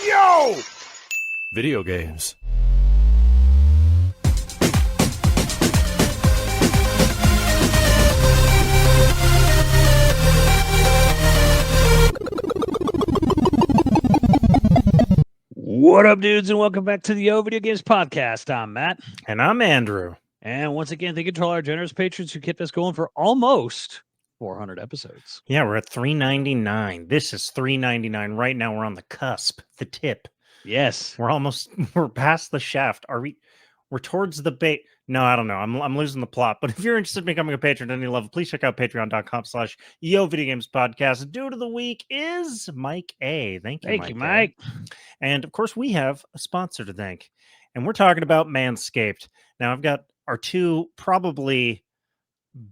Yo! Video games. What up, dudes, and welcome back to the YoVideogames podcast. I'm Matt. And I'm Andrew. And once again, thank you to all our generous patrons who kept us going for almost 400 episodes. Yeah, we're at $3.99. This is $3.99. Right now, we're on the cusp, the tip. Yes. We're past the shaft. We're towards the bait. No, I don't know. I'm losing the plot. But if you're interested in becoming a patron at any level, please check out patreon.com/YoVideogames podcast. Dude of the week is Mike A. Thank you, Mike. And of course, we have a sponsor to thank. And we're talking about Manscaped. Now, I've got our two probably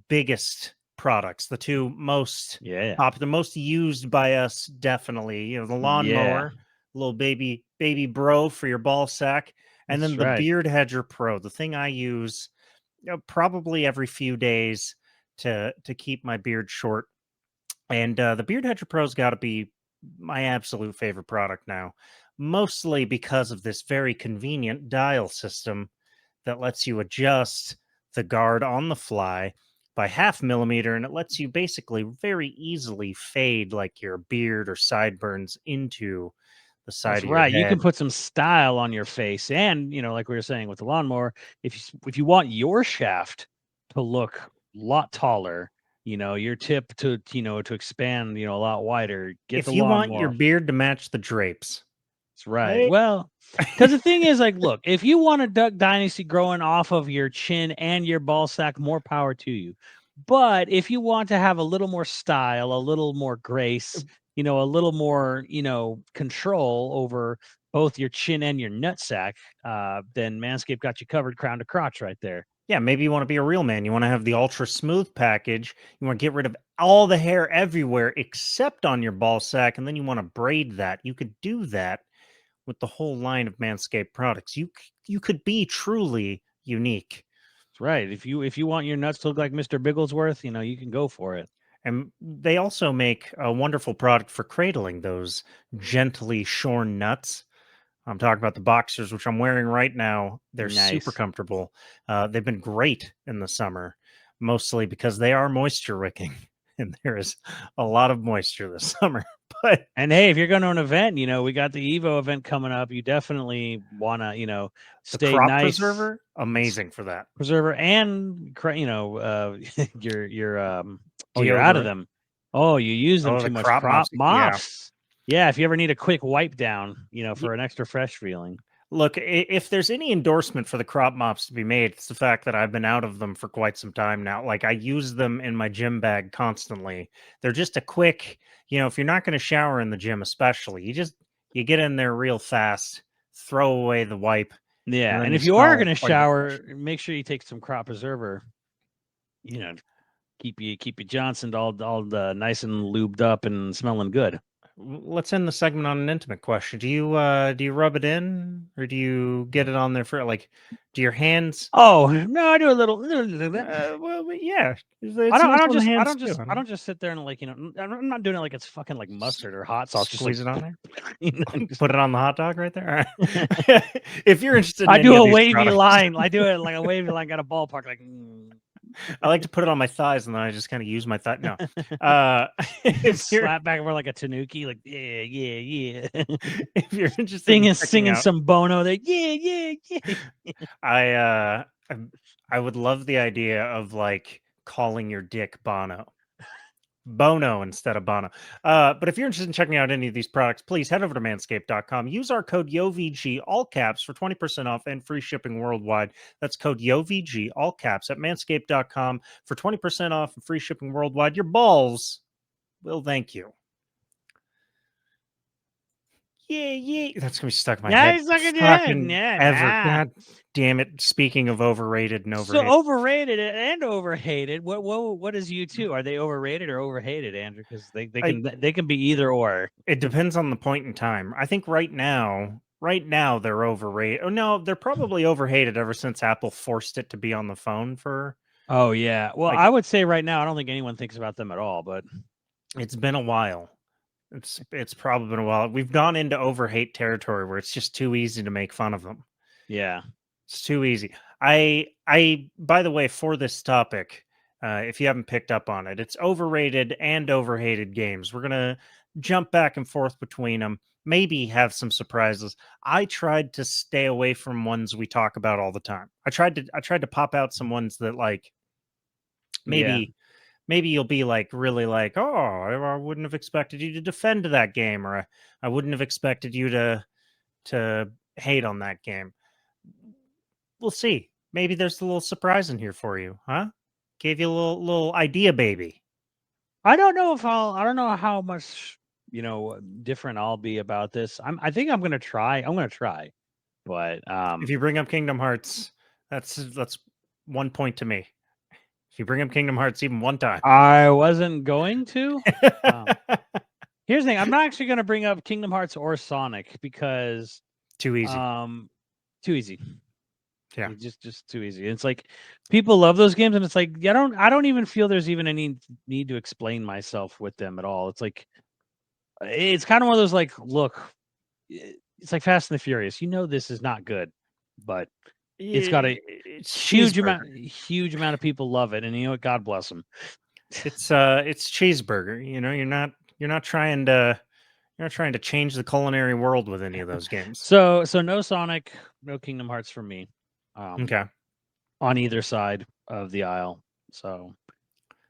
biggest products, the two most the most used by us, definitely. You know, the lawnmower, little baby bro for your ball sack, and then the Beard Hedger Pro, the thing I use probably every few days to keep my beard short. And the Beard Hedger Pro's got to be my absolute favorite product now, mostly because of this very convenient dial system that lets you adjust the guard on the fly by 0.5 millimeter, and it lets you basically very easily fade like your beard or sideburns into the side of your head. You can put some style on your face, and like we were saying with the lawnmower, if you want your shaft to look a lot taller, your tip to expand a lot wider, if you want your beard to match the drapes. That's right. Well, because the thing is, look, if you want a Duck Dynasty growing off of your chin and your ball sack, more power to you. But if you want to have a little more style, a little more grace, a little more, control over both your chin and your nutsack, then Manscaped got you covered crown to crotch right there. Yeah, maybe you want to be a real man. You want to have the ultra smooth package. You want to get rid of all the hair everywhere except on your ball sack, and then you want to braid that. You could do that with the whole line of Manscaped products. You could be truly unique. That's right. If you want your nuts to look like Mr. Bigglesworth, you can go for it. And they also make a wonderful product for cradling those gently shorn nuts. I'm talking about the boxers, which I'm wearing right now. They're super comfortable. They've been great in the summer, mostly because they are moisture wicking, and there is a lot of moisture this summer. And hey, if you're going to an event, we got the Evo event coming up. You definitely want to, stay the crop nice. Preserver, amazing for that. Preserver and you're out of them. Oh, you use them too much. Crop mops. Yeah, if you ever need a quick wipe down, for an extra fresh feeling. Look, if there's any endorsement for the crop mops to be made, it's the fact that I've been out of them for quite some time now. Like, I use them in my gym bag constantly. They're just a quick, if you're not going to shower in the gym, especially, you get in there real fast, throw away the wipe. Yeah, and if you are going to shower, make sure you take some crop preserver. Keep you Johnson all nice and lubed up and smelling good. Let's end the segment on an intimate question. Do you rub it in, or do you get it on there for do your hands? Oh no, I do a little. Well, yeah. I don't just sit there and I'm not doing it like it's fucking like mustard or hot sauce. Squeeze it on there. Put it on the hot dog right there. If you're interested, I do a wavy line. I do it like a wavy line. Got a ballpark like. I like to put it on my thighs, and then I just kind of use my thigh. No, slap back over like a tanuki, like yeah. If you're interested, singing some Bono, there, yeah. I would love the idea of calling your dick Bono instead of Bono. But if you're interested in checking out any of these products, please head over to manscaped.com. Use our code YoVG, all caps, for 20% off and free shipping worldwide. That's code YoVG, all caps, at manscaped.com for 20% off and free shipping worldwide. Your balls will thank you. Yeah. That's going to be stuck in my head. God damn it. Speaking of overrated and overhated. So overrated and overhated. What is you two? Are they overrated or overhated, Andrew? Because they can be either or. It depends on the point in time. I think right now they're overrated. Oh no, they're probably overhated ever since Apple forced it to be on the phone for. Oh yeah. Well, I would say right now I don't think anyone thinks about them at all, but it's been a while. It's probably been a while. We've gone into overhate territory where it's just too easy to make fun of them. Yeah. It's too easy. I by the way, for this topic, if you haven't picked up on it, it's overrated and overhated games. We're gonna jump back and forth between them. Maybe have some surprises. I tried to stay away from ones we talk about all the time. I tried to pop out some ones that like Yeah. maybe you'll be like really like, oh, I wouldn't have expected you to defend that game, or I wouldn't have expected you to hate on that game. We'll see. Maybe there's a little surprise in here for you, huh? Gave you a little idea, baby. I don't know if I don't know how much, different I'll be about this. I think I'm gonna try. I'm gonna try. But If you bring up Kingdom Hearts, that's 1 point to me. If you bring up Kingdom Hearts even one time, I wasn't going to. Here's the thing. I'm not actually gonna bring up Kingdom Hearts or Sonic because too easy. too easy. Yeah. Just too easy. It's like people love those games, and it's like I don't even feel there's even any need to explain myself with them at all. It's like it's kind of one of those like, look, it's like Fast and the Furious. You know this is not good, but it's got a It's huge cheeseburger. amount of people love it, and you know what? God bless them. It's cheeseburger. You know, you're not trying to change the culinary world with any of those games. So no Sonic, no Kingdom Hearts for me. Okay. On either side of the aisle. So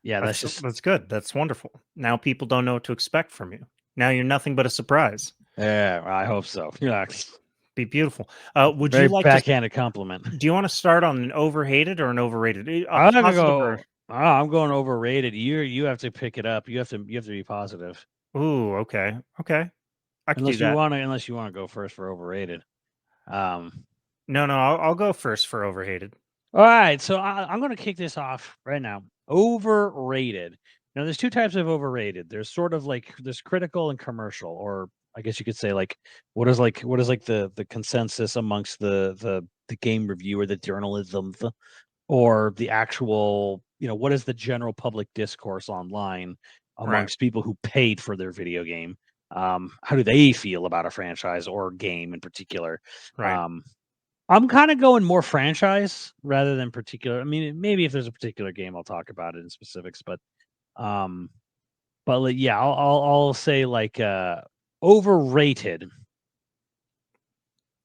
yeah, that's just That's good. That's wonderful. Now people don't know what to expect from you. Now you're nothing but a surprise. yeah. I hope so. Yeah, Be beautiful. Would very you like to? backhanded compliment. Do you want to start on an overhated or an overrated? I'm gonna Positive go. or I'm going overrated. You have to pick it up. You have to be positive. ooh, okay, okay. I could do Unless that. you want to go first for overrated. No, I'll go first for overhated. All right, so I'm going to kick this off right now. Overrated. Now, there's two types of overrated. There's sort of like there's critical and commercial, or I guess you could say like what is the consensus amongst the game reviewer, the journalism, or the actual what is the general public discourse online Right, amongst people who paid for their video game. How do they feel about a franchise or game in particular? right. Um, I'm kind of going more franchise rather than particular. I mean, maybe if there's a particular game, I'll talk about it in specifics. Um, but like, yeah, I'll say like overrated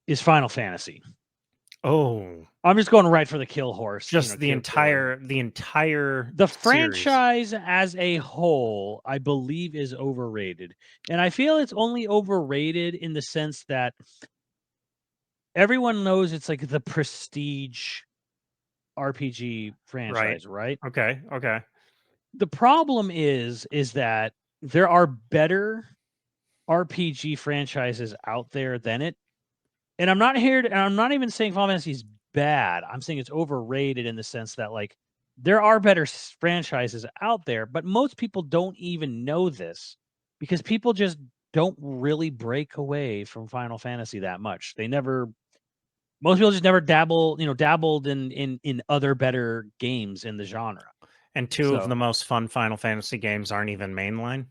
is Final Fantasy. Oh, I'm just going right for the kill horse. just the Kill killer. entire The series. franchise as a whole, I believe, is overrated, and I feel it's only overrated in the sense that everyone knows it's like the prestige RPG Right. franchise, right? Okay. Okay. The problem is that there are better RPG franchises out there than it. And I'm not even saying Final Fantasy is bad. I'm saying it's overrated in the sense that like there are better franchises out there, but most people don't even know this because people just don't really break away from Final Fantasy that much. Most people just never dabbled in other better games in the genre. And two of So the most fun Final Fantasy games aren't even mainline.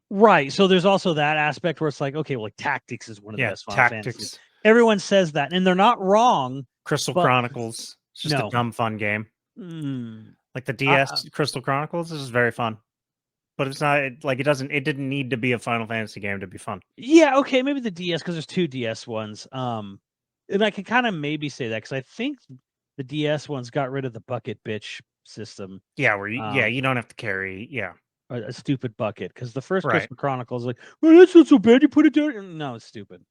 right. So there's also that aspect where it's like, okay, well, like Tactics is one of the Yeah, best Final Fantasy. Tactics, Everyone says that, and they're not wrong, Crystal but Chronicles. It's just a no. dumb fun game. Mm, Like the DS Crystal Chronicles, this is very fun. But it's not like it didn't need to be a Final Fantasy game to be fun. yeah, okay, maybe the DS because there's two DS ones. And I can kind of maybe say that because I think the DS ones got rid of the bucket bitch system. Yeah, Um, you don't have to carry. Yeah, a stupid bucket because the first right. Crystal Chronicles like, well, that's not so bad. You put it down. No, it's stupid.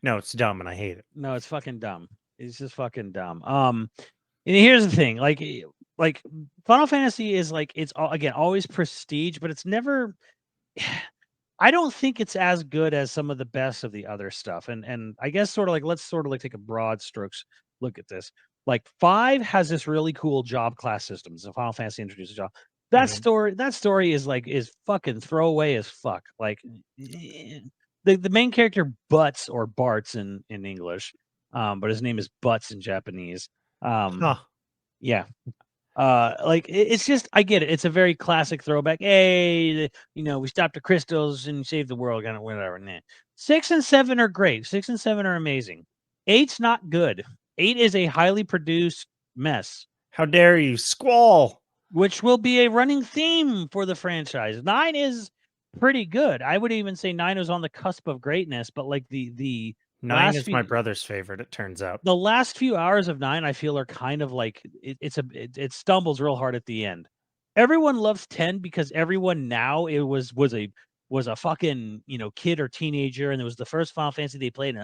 No, it's dumb and I hate it. No, it's fucking dumb. It's just fucking dumb. And here's the thing, like Final Fantasy is like it's again always prestige, but it's never. I don't think it's as good as some of the best of the other stuff. And I guess sort of like let's sort of like take a broad strokes look at this. Like 5 has this really cool job class system. So Final Fantasy introduces job. Mhm. That story is fucking throwaway as fuck. Like the main character Butts or Barts in English, but his name is Butts in Japanese. Huh. Yeah. Like it's just I get it. It's a very classic throwback. Hey, we stopped the crystals and saved the world, kind of whatever. Nah. 6 and 7 are great. 6 and 7 are amazing. 8's not good. 8 is a highly produced mess. How dare you, Squall? Which will be a running theme for the franchise. 9 is pretty good. I would even say 9 is on the cusp of greatness, but like the 9 is my brother's favorite, it turns out. The last few hours of 9, I feel, are kind of like it stumbles real hard at the end. Everyone loves 10 because everyone now it was a fucking kid or teenager, and it was the first Final Fantasy they played.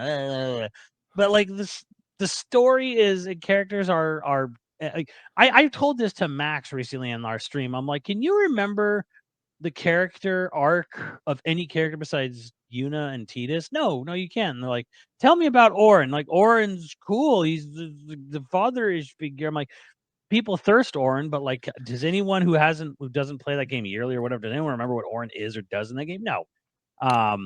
But like the story is and characters are like I told this to Max recently on our stream. I'm like, can you remember the character arc of any character besides Yuna and Tidus? No, you can't. And they're like, tell me about Auron. Like, Auron's cool. He's the father-ish figure. I'm like, people thirst Auron, but like, does anyone who doesn't play that game yearly or whatever, does anyone remember what Auron is or does in that game? No. Now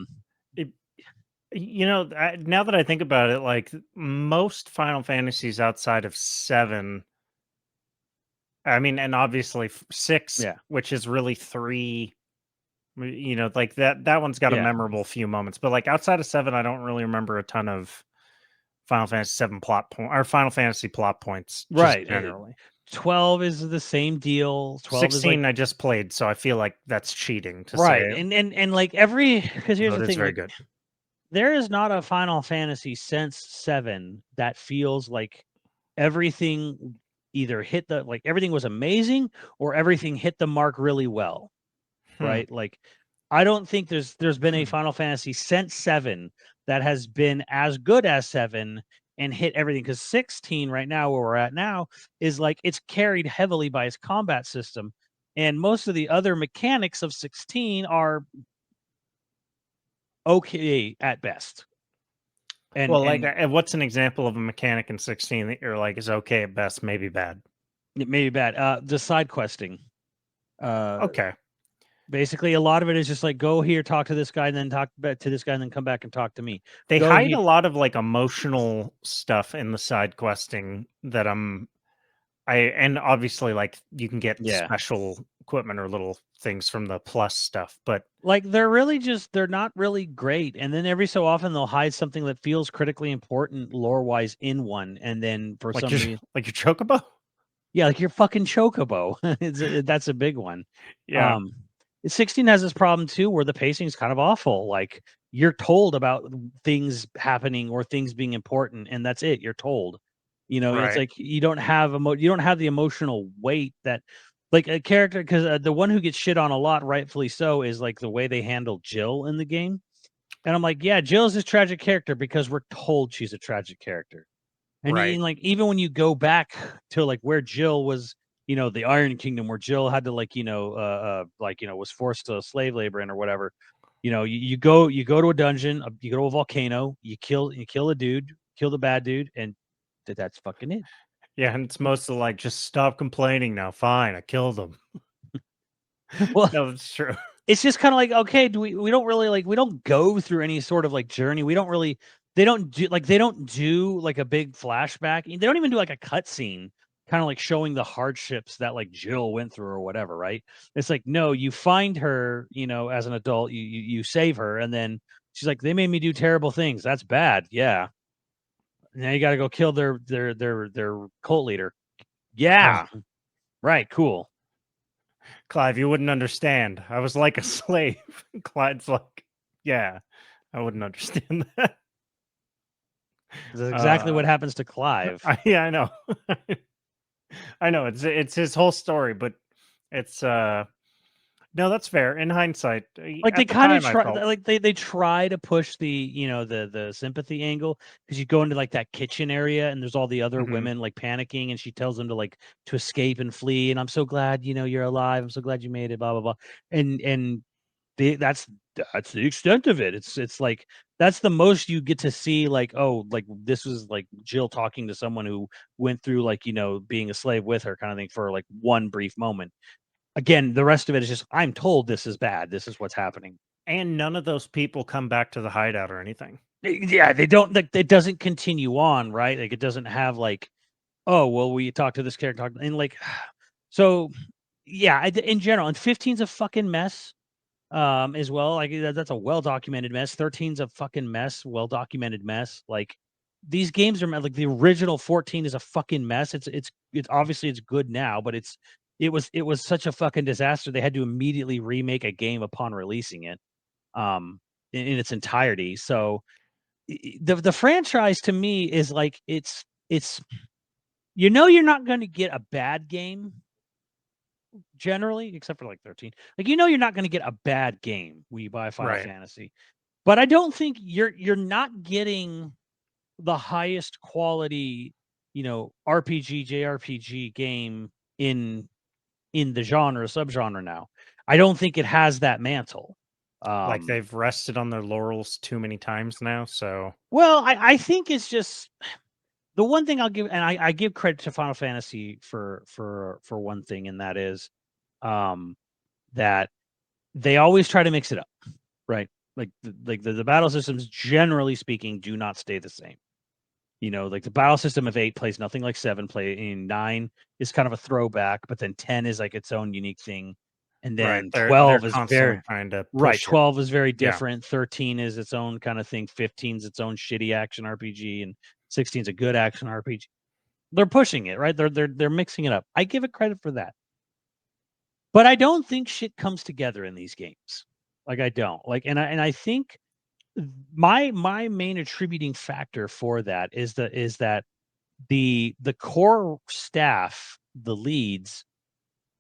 that I think about it, like most Final Fantasies outside of 7, I mean, and obviously 6, Yeah. which is really 3, like that one's got a memorable few moments, but like outside of 7, I don't really remember a ton of Final Fantasy 7 plot point or Final Fantasy plot points, right? Generally, 12 is the same deal. 12 16 is like, I just played, so I feel like that's cheating to right. say. And like because here's the thing, very like, good. There is not a Final Fantasy since 7 that feels like everything either hit everything was amazing or everything hit the mark really well. Right? Like I don't think there's been a Final Fantasy since 7 that has been as good as 7 and hit everything, because 16 right now, where we're at now, is like it's carried heavily by its combat system, and most of the other mechanics of 16 are okay at best. And what's an example of a mechanic in 16 that you're like is okay at best, maybe bad? It may be bad. The side questing. Okay. Basically, a lot of it is just like, go here, talk to this guy, and then talk back to this guy, and then come back and talk to me. They hide a lot of like emotional stuff in the side questing that and obviously like you can get special equipment or little things from the plus stuff, but like they're not really great. And then every so often they'll hide something that feels critically important lore wise in one, and then for some reason, like your chocobo. Yeah, like your fucking chocobo. That's a big one. Yeah. 16 has this problem too, where the pacing is kind of awful. Like you're told about things happening or things being important, and that's it. You're told. It's like you don't have the emotional weight that like a character, because the one who gets shit on a lot, rightfully so, is like the way they handle Jill in the game. And I'm like, yeah, Jill's this tragic character because we're told she's a tragic character. And like even when you go back to like where Jill was, the Iron Kingdom, where Jill had to was forced to slave labor in or whatever. You go to a dungeon, you go to a volcano, you kill a dude, kill the bad dude, and that's fucking it. Yeah, and it's mostly like, just stop complaining now. Fine, I killed them. Well, no, it's true. It's just kind of like, okay, we don't really we don't go through any sort of like journey. We don't really they don't do like a big flashback. They don't even do like a cutscene, kind of like showing the hardships that like Jill went through or whatever, right? It's like, no, you find her, as an adult, you save her, and then she's like, they made me do terrible things. That's bad. Yeah. Now you got to go kill their cult leader. Yeah. Right. Cool. Clive, you wouldn't understand. I was like a slave. Clyde's like, yeah, I wouldn't understand that. That's exactly what happens to Clive. I know. I know it's his whole story, but it's no, that's fair. In hindsight, like they kind of try, like they try to push the the sympathy angle, because you go into like that kitchen area and there's all the other women like panicking, and she tells them to escape and flee, and I'm so glad you're alive. I'm so glad you made it. Blah blah blah. And that's the extent of it. It's like that's the most you get to see. Like, oh, like this was like Jill talking to someone who went through like being a slave with her, kind of thing, for like one brief moment. Again, the rest of it is just, I'm told this is bad. This is what's happening. And none of those people come back to the hideout or anything. Yeah, they don't. Like, it doesn't continue on, right? Like, it doesn't have like, oh, well, we talked to this character, and like, So yeah, in general, and 15's a fucking mess. As well, like that's a well documented mess. 13's a fucking mess, well documented mess. Like these games are like the original 14 is a fucking mess. It's obviously it's good now, but it was such a fucking disaster. They had to immediately remake a game upon releasing it, in its entirety. So the franchise to me is like it's you're not going to get a bad game generally, except for like 13. Like you're not going to get a bad game when you buy Final Fantasy. But I don't think you're not getting the highest quality, RPG, JRPG game in the subgenre now. I don't think it has that mantle. Like they've rested on their laurels too many times now. So Well, I think it's just the one thing I'll give, and I give credit to Final Fantasy for one thing, and that is that they always try to mix it up, right? Like the battle systems, generally speaking, do not stay the same. Like the battle system of 8 plays nothing like 7 play. In 9 is kind of a throwback, but then 10 is like its own unique thing, and then they're 12 is constantly very trying to right. push it. 12 is very different. 13 is its own kind of thing. 15 is its own shitty action RPG, and 16 is a good action RPG. They're pushing it, right? They're mixing it up. I give it credit for that. But I don't think shit comes together in these games. Like I don't. Like and I think my main attributing factor for that is that the core staff, the leads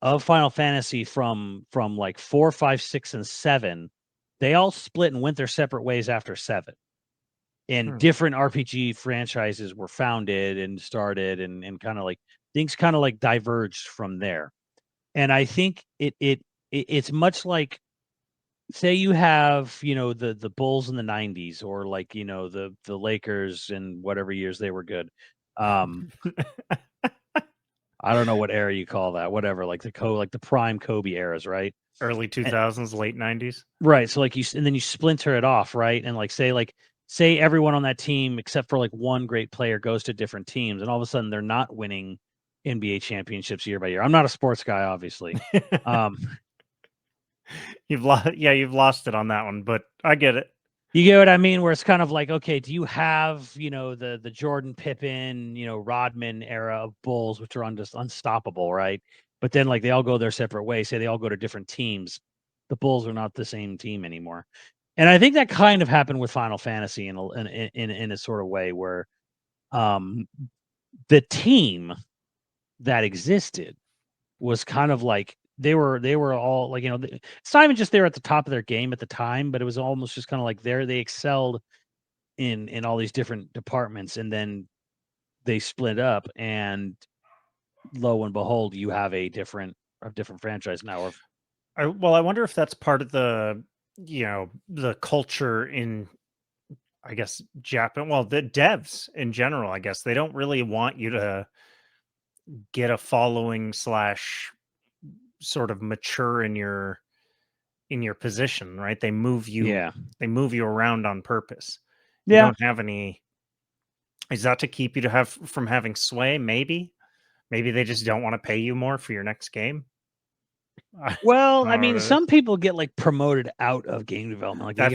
of Final Fantasy from like 4, 5, 6, and 7, they all split and went their separate ways after 7. And different RPG franchises were founded and started and kind of like things kind of like diverged from there. And I think it's much like, say you have, the Bulls in the 90s, or like, the Lakers in whatever years they were good. I don't know what era you call that, whatever, like the prime Kobe eras, right? Early 2000s, late 90s. Right. So like and then you splinter it off, right? And like say everyone on that team except for like one great player goes to different teams, and all of a sudden they're not winning NBA championships year by year. I'm not a sports guy, obviously. You've lost it on that one, but I get it. You get what I mean? Where it's kind of like, okay, do you have, the Jordan Pippen, Rodman era of Bulls, which are just unstoppable, right? But then like they all go their separate ways. Say they all go to different teams. The Bulls are not the same team anymore. And I think that kind of happened with Final Fantasy in a sort of way where the team that existed was kind of like they were all like, it's not even just they were at the top of their game at the time, but it was almost just kind of like they excelled in all these different departments, and then they split up, and lo and behold, you have a different franchise now. I wonder if that's part of the the culture in, I guess, Japan. Well, the devs in general, I guess they don't really want you to get a following slash sort of mature in your position, right? They move you around on purpose. You don't have any. Is that to keep you from having sway? Maybe they just don't want to pay you more for your next game. Well, I mean, some people get like promoted out of game development. Like they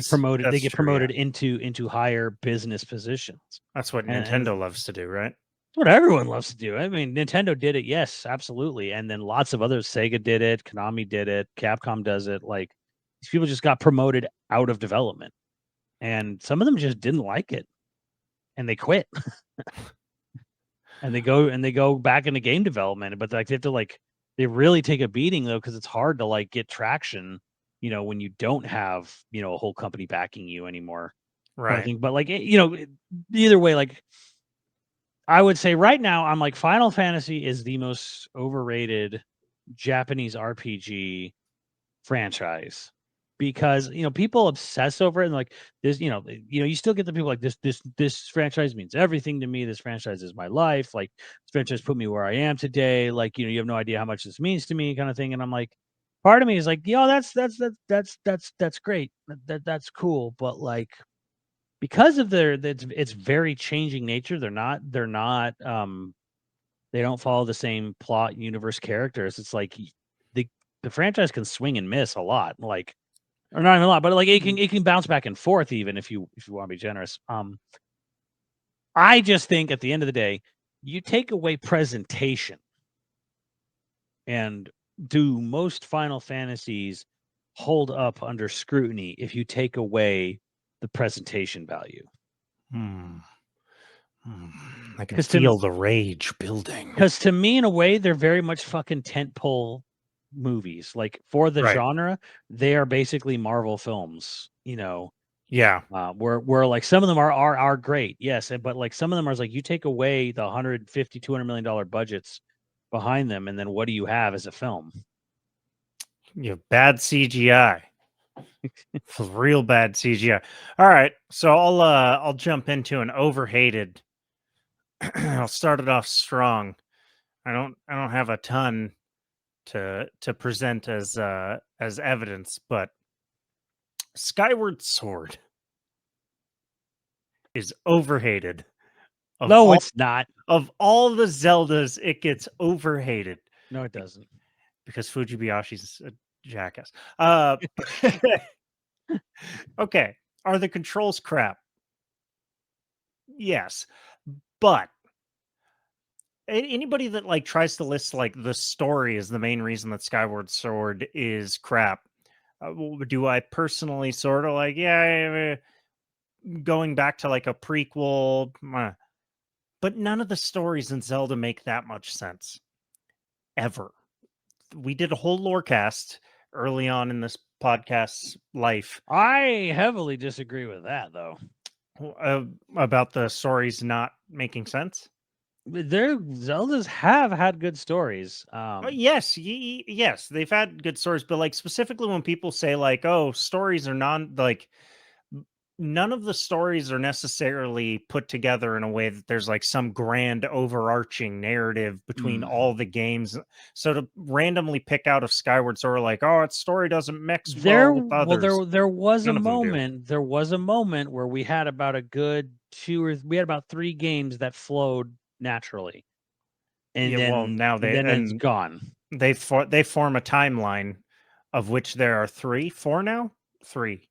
get promoted, into higher business positions. That's what Nintendo loves to do, right? What everyone loves to do. I mean, Nintendo did it, yes, absolutely, and then lots of others. Sega did it, Konami did it, Capcom does it. Like these people just got promoted out of development, and some of them just didn't like it, and they quit, and they go back into game development. But like they have to they really take a beating though, because it's hard to like get traction, when you don't have a whole company backing you anymore, kind of thing. But like either way, like. I would say right now, I'm like Final Fantasy is the most overrated Japanese RPG franchise, because people obsess over it, and like this, you still get the people like this franchise means everything to me. This franchise is my life. Like this franchise put me where I am today. Like you have no idea how much this means to me, kind of thing. And I'm like, part of me is like, that's great. That's cool, but like, because of its very changing nature, they're not They don't follow the same plot, universe, characters. It's like the franchise can swing and miss a lot, like, or not even a lot, but like it can bounce back and forth even if you want to be generous. I just think at the end of the day, you take away presentation, and do most Final Fantasies hold up under scrutiny if you take away the presentation value? I can 'Cause feel the rage building. Because to me, in a way, they're very much fucking tentpole movies. Like for the Right. genre, they are basically Marvel films. Yeah. Where like some of them are great, yes, but like some of them are like you take away the 150, $200 million budgets behind them, and then what do you have as a film? You have bad CGI. Real bad CGI. All right, so I'll jump into an overhated. I'll start it off strong. I don't have a ton to present as evidence, but Skyward Sword is overhated. No, it's not. Of all the Zeldas, it gets overhated No, it doesn't. because Fujibayashi's a jackass. Okay, are the controls crap? Yes, but anybody that like tries to list like the story is the main reason that Skyward Sword is crap. Do I personally sort of like, yeah, going back to like a prequel, but none of the stories in Zelda make that much sense ever. We did a whole lore cast early on in this podcast's life I heavily disagree with that, though. about the stories not making sense. Their Zeldas have had good stories. Yes, yes, they've had good stories, but like specifically when people say like, "Oh, stories are none of the stories are necessarily put together in a way that there's like some grand overarching narrative between all the games." So to randomly pick out of Skyward Sword, like, "Oh, its story doesn't mix well with others," there was a none of them do. moment. There was a moment where we had about a good we had about 3 games that flowed naturally, Yeah, well, now and then it's gone. they form a timeline of which there are 3, 4 now, 3.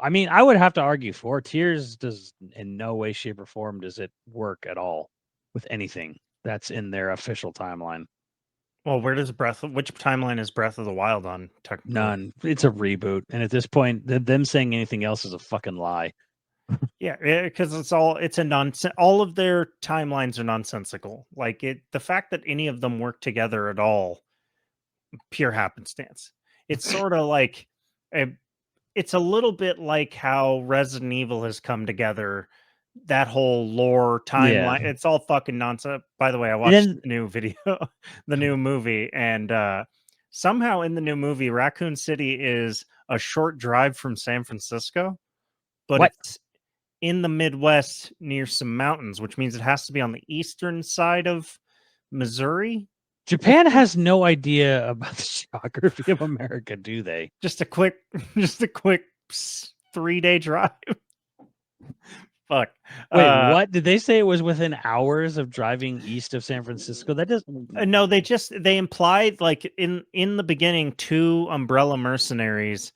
I mean, I would have to argue 4 Tears does in no way, shape, or form does it work at all with anything that's in their official timeline. Well, where does which timeline is Breath of the Wild on technically? None. It's a reboot, and at this point, them saying anything else is a fucking lie. Yeah, because it's a nonsense. All of their timelines are nonsensical. Like the fact that any of them work together at all, pure happenstance. It's sort of like it's a little bit like how Resident Evil has come together. That whole lore Yeah. timeline, it's all fucking nonsense. By the way, I And watched then the new video, the new movie, and somehow in the new movie, Raccoon City is a short drive from San Francisco, but what? it's in the Midwest near some mountains, which means it has to be on the eastern side of Missouri. Japan has no idea about the geography of America, do they? Just a quick, just a quick 3-day drive. Fuck. Wait, what? Did they say it was within hours of driving east of San Francisco? That doesn't. No, they implied like in the beginning, 2 umbrella mercenaries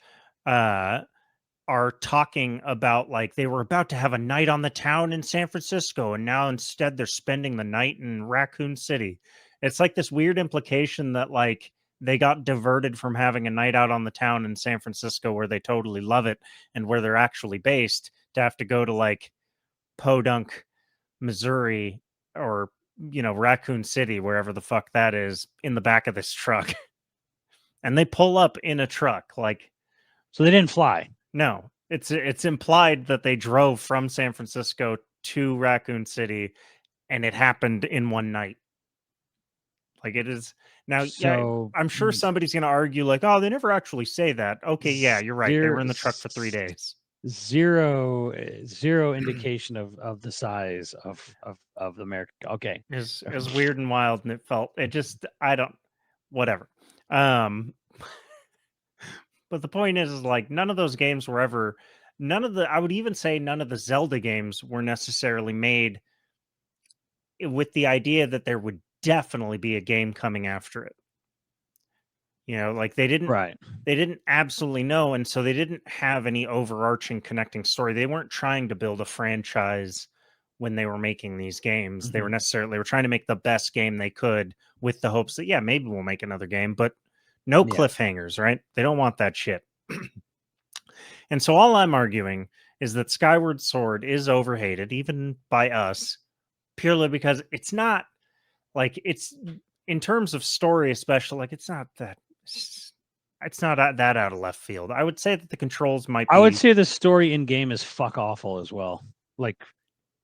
are talking about like they were about to have a night on the town in San Francisco, and now instead they're spending the night in Raccoon City. It's like this weird implication that like they got diverted from having a night out on the town in San Francisco where they totally love it and where they're actually based to have to go to like Podunk, Missouri, or Raccoon City, wherever the fuck that is, in the back of this truck. And they pull up in a truck like, So they didn't fly. no, it's implied that they drove from San Francisco to Raccoon City, and it happened in one night. Like it is now. Yeah, So I'm sure somebody's going to argue like, "Oh, they never actually say that." Okay, yeah, you're right. They were in the truck for 3 days. Zero indication of the size of America. Okay, Is weird and wild, and it just I don't whatever. But the point is like none of those games were ever I would even say none of the Zelda games were necessarily made with the idea that there would definitely be a game coming after it. You know, like they didn't absolutely know, and so they didn't have any overarching connecting story. They weren't trying to build a franchise when they were making these games. They were trying to make the best game they could with the hopes that, yeah, maybe we'll make another game, but no cliffhangers, right? They don't want that shit. And so all I'm arguing is that Skyward Sword is overhated, even by us, purely because it's not like it's in terms of story, especially, like it's not that that out of left field. I would say that the controls might be. I would say the story in game is fuck awful as well. Like,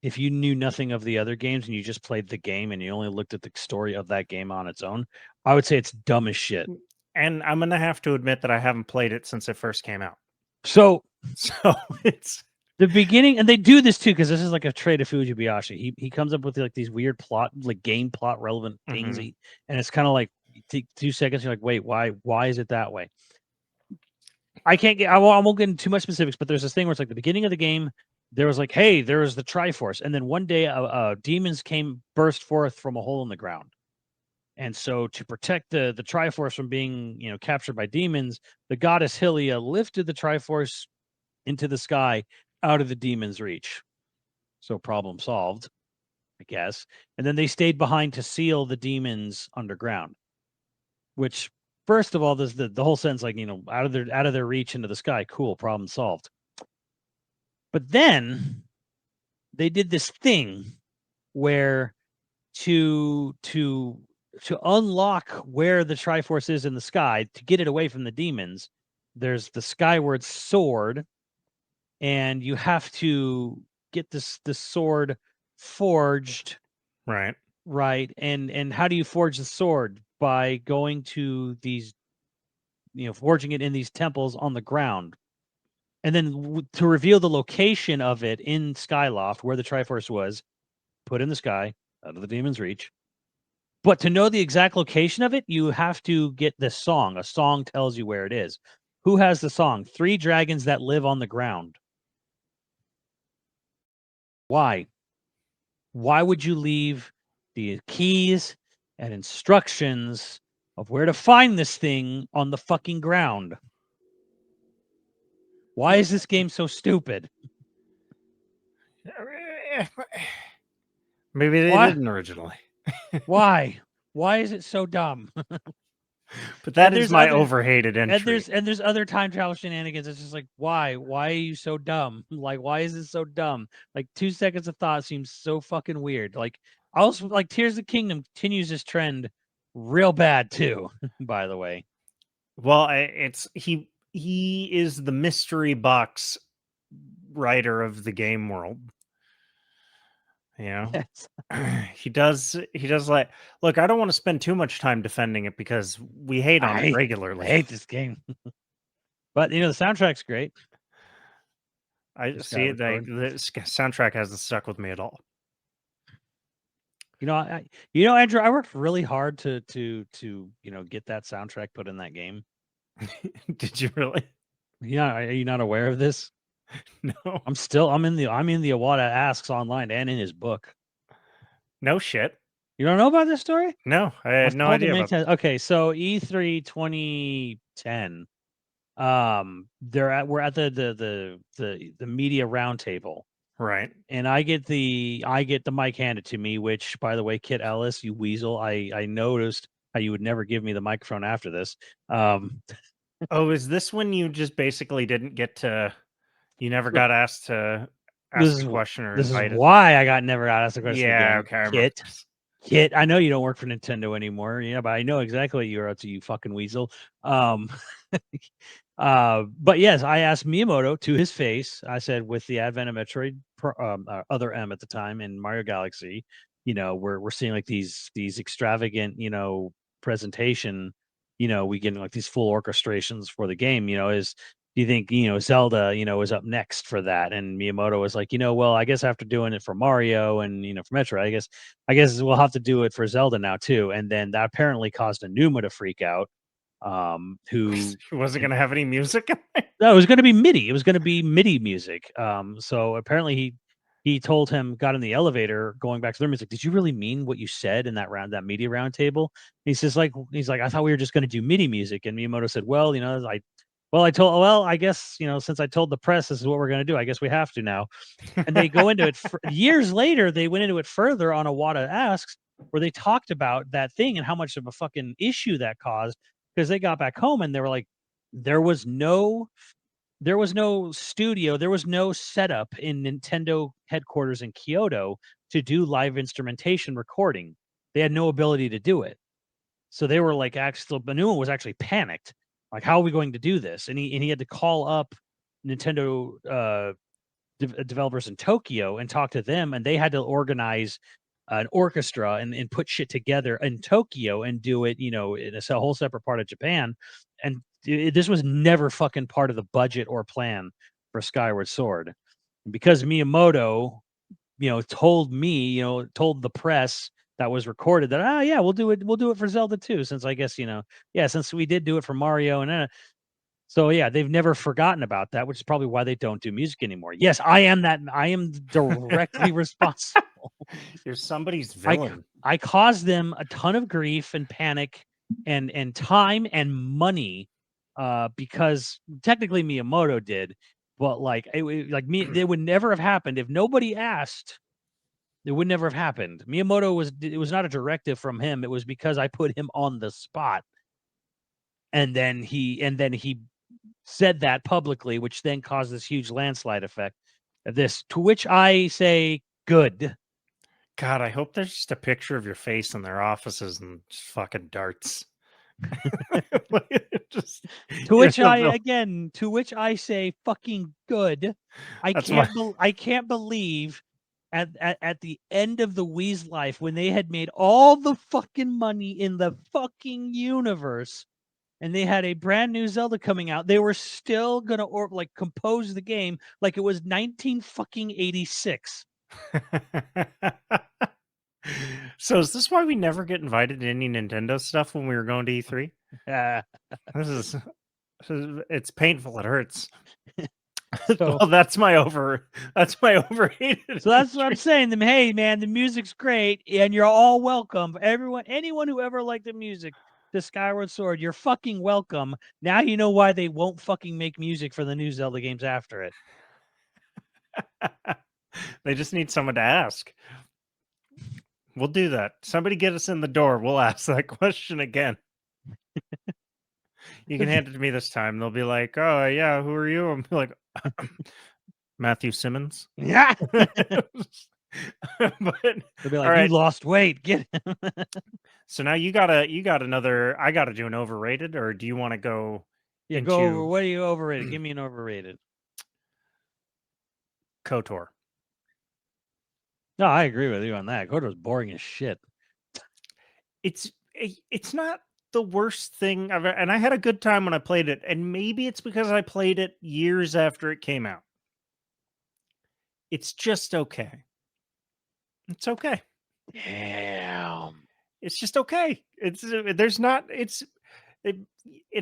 if you knew nothing of the other games and you just played the game and you only looked at the story of that game on its own, I would say it's dumb as shit. And I'm gonna have to admit that I haven't played it since it first came out. So it's the beginning, and they do this too because this is like a trait of Fujibayashi. He comes up with like these weird plot, like game plot relevant things, and it's kind of like you take 2 seconds. You're like, wait, why is it that way? I won't get into too much specifics, but there's this thing where it's like the beginning of the game. There was like, hey, there was the Triforce, and then one day, demons burst forth from a hole in the ground, and so to protect the Triforce from being captured by demons, the goddess Hylia lifted the Triforce into the sky, out of the demon's reach. So problem solved, I guess. And then they stayed behind to seal the demons underground, which, first of all, there's the whole sense, like, out of their reach into the sky. Cool, problem solved. But then they did this thing where to unlock where the Triforce is in the sky, to get it away from the demons, there's the Skyward Sword, and you have to get this sword forged. Right. And how do you forge the sword? By going to these, forging it in these temples on the ground. And then to reveal the location of it in Skyloft, where the Triforce was, put in the sky, out of the demon's reach. But to know the exact location of it, you have to get this song. A song tells you where it is. Who has the song? 3 dragons that live on the ground. Why? Why would you leave the keys and instructions of where to find this thing on the fucking ground? Why is this game so stupid? Maybe they didn't originally. Why? Why is it so dumb? But that is my overhated entry. And there's other time travel shenanigans. It's just like, why? Why are you so dumb? Like, why is this so dumb? Like, 2 seconds of thought seems so fucking weird. Like, also, like, Tears of the Kingdom continues this trend real bad too, by the way. Well, he is the mystery box writer of the game world. Yes. he does like, look, I don't want to spend too much time defending it because we hate on it regularly. I hate this game. But the soundtrack's great. I see it. The soundtrack hasn't stuck with me at all. Andrew, I worked really hard to get that soundtrack put in that game. Did you really? Yeah, are you not aware of this? No. I'm in the Iwata Asks online and in his book. No shit. You don't know about this story? No, I had no idea about that. Okay, so E3 2010. We're at the media roundtable. Right. And I get the mic handed to me, which, by the way, Kit Ellis, you weasel, I noticed how you would never give me the microphone after this. Oh, is this when you just basically didn't get to? You never got asked to ask a question or this invited. Is why I never got asked a question. Yeah, again. okay. Kit, I know you don't work for Nintendo anymore. Yeah, but I know exactly what you're up to, you fucking weasel. But yes, I asked Miyamoto to his face. I said, with the advent of Metroid Other M at the time in Mario Galaxy, we're seeing like these extravagant, presentation. We get like these full orchestrations for the game. Do you think Zelda is up next for that? And Miyamoto was like, well, I guess after doing it for Mario and for Metroid, I guess we'll have to do it for Zelda now too. And then that apparently caused Enuma to freak out. Who wasn't going to have any music? No, it was going to be MIDI. It was going to be MIDI music. So apparently he told him, got in the elevator, going back to their room. He's like, "Did you really mean what you said in that media round table?" He says, "I thought we were just going to do MIDI music." And Miyamoto said, "Well, I guess, since I told the press this is what we're going to do, I guess we have to now." And they go into it years later. They went into it further on Iwata Asks, where they talked about that thing and how much of a fucking issue that caused, because they got back home and they were like, there was no studio, there was no setup in Nintendo headquarters in Kyoto to do live instrumentation recording. They had no ability to do it. So they were like, Banua was actually panicked. Like, how are we going to do this? And he had to call up Nintendo developers in Tokyo and talk to them, and they had to organize an orchestra and put shit together in Tokyo and do it, in a whole separate part of Japan. And this was never fucking part of the budget or plan for Skyward Sword. And because Miyamoto, told the press that was recorded that, yeah, we'll do it for Zelda too, since I guess, since we did do it for Mario and so yeah, they've never forgotten about that, which is probably why they don't do music anymore. Yes, I am directly responsible. You're somebody's villain. I caused them a ton of grief and panic and time and money, because technically Miyamoto did, but it would never have happened if nobody asked. It would never have happened. It was not a directive from him. It was because I put him on the spot. And then he said that publicly, which then caused this huge landslide effect of this, to which I say, good. God, I hope there's just a picture of your face in their offices and just fucking darts. To which I say, fucking good. I can't believe at the end of the Wii's life, when they had made all the fucking money in the fucking universe, and they had a brand new Zelda coming out, they were still gonna compose the game like it was 1986. So is this why we never get invited to any Nintendo stuff when we were going to E3? It's painful. It hurts. So well, that's my overrated. So that's what I'm saying. Hey man, the music's great, and you're all welcome. Anyone who ever liked the music to Skyward Sword, you're fucking welcome. Now you know why they won't fucking make music for the new Zelda games after it. They just need someone to ask. We'll do that. Somebody get us in the door. We'll ask that question again. You can hand it to me this time. They'll be like, "Oh yeah, who are you?" I'm like, Matthew Simmons. Yeah. But they'll be like, "You lost weight. Get him." So now you got another. I got to do an overrated, or do you want to go? Yeah, go over. What are you overrated? Give me an overrated. KOTOR. No, I agree with you on that. KOTOR's boring as shit. It's not the worst thing I've ever, and I had a good time when I played it, and maybe it's because I played it years after it came out. It's just okay. It's okay. Damn. It's just okay. It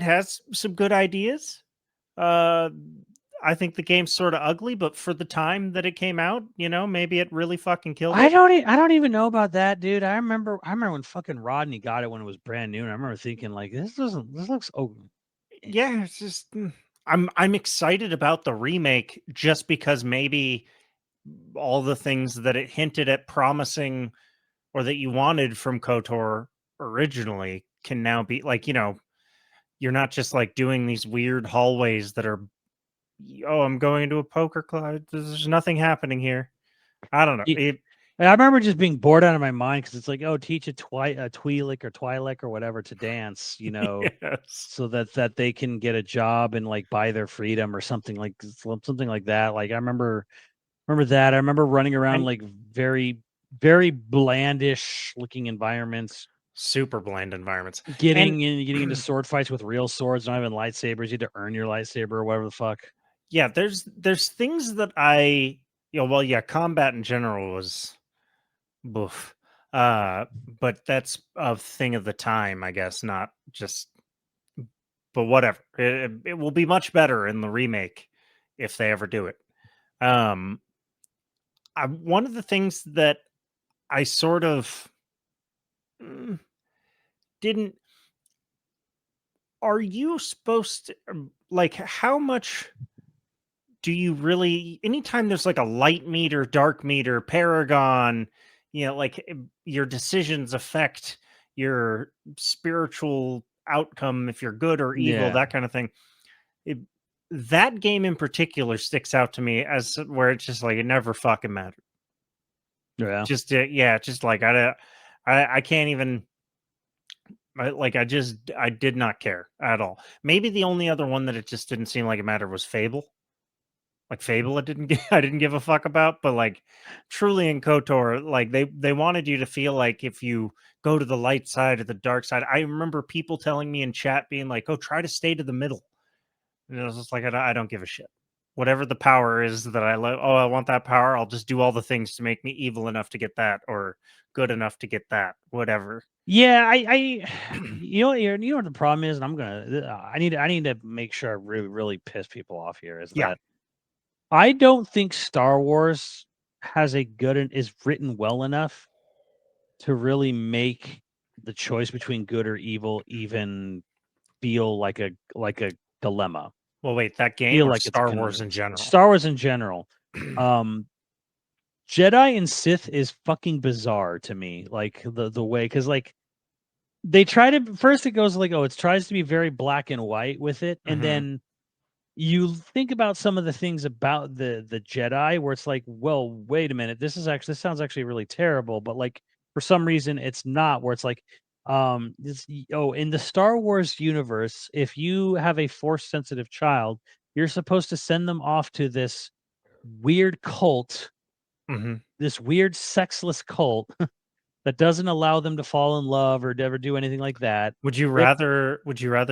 has some good ideas. I think the game's sort of ugly, but for the time that it came out, maybe it really fucking killed it. I don't even know about that, dude. I remember when fucking Rodney got it when it was brand new, and I remember thinking like, this looks yeah, it's just I'm excited about the remake just because maybe all the things that it hinted at promising or that you wanted from KOTOR originally can now be you're not just like doing these weird hallways that are, oh, I'm going into a poker club. There's nothing happening here. I don't know. I remember just being bored out of my mind because it's like, oh, teach a Twi'lek or Twi'lek or whatever to dance, yes. so that they can get a job and buy their freedom or something like that. Like I remember that. I remember running around very, very blandish looking environments. Super bland environments. Getting into sword fights with real swords, not even lightsabers. You had to earn your lightsaber or whatever the fuck. Yeah, there's things that combat in general was boof. But that's a thing of the time, I guess, not just, but whatever. It will be much better in the remake if they ever do it. one of the things that I sort of didn't. Are you supposed to like how much do you really anytime there's like a light meter, dark meter, paragon, like your decisions affect your spiritual outcome if you're good or evil, Yeah. that kind of thing. It, that game in particular sticks out to me as where it's just like it never fucking mattered. Yeah. Just just like I can't even I did not care at all. Maybe the only other one that it just didn't seem like it mattered was Fable. Like Fable, it didn't I didn't give a fuck about, but like truly in KOTOR, like they wanted you to feel like if you go to the light side or the dark side. I remember people telling me in chat being like, "Oh, try to stay to the middle." And I was just like, I don't give a shit. Whatever the power is that I love, oh, I want that power. I'll just do all the things to make me evil enough to get that, or good enough to get that. Whatever. Yeah, you know what the problem is, and I need to make sure I really piss people off here is Yeah. that I don't think Star Wars has a good and is written well enough to really make the choice between good or evil even feel like a dilemma. Well, wait, that game Feel or like it's a Star Wars conundrum. in general? Star Wars in general. Um Jedi and Sith is fucking bizarre to me. Like the way because like they try to first it goes like, oh, it tries to be very black and white with it, and Mhm. then you think about some of the things about the Jedi where it's like, well, wait a minute, this sounds actually really terrible, but like for some reason it's not. Where it's like, in the Star Wars universe, if you have a force sensitive child, you're supposed to send them off to this weird cult, Mhm. this weird sexless cult that doesn't allow them to fall in love or to ever do anything like that. Would you rather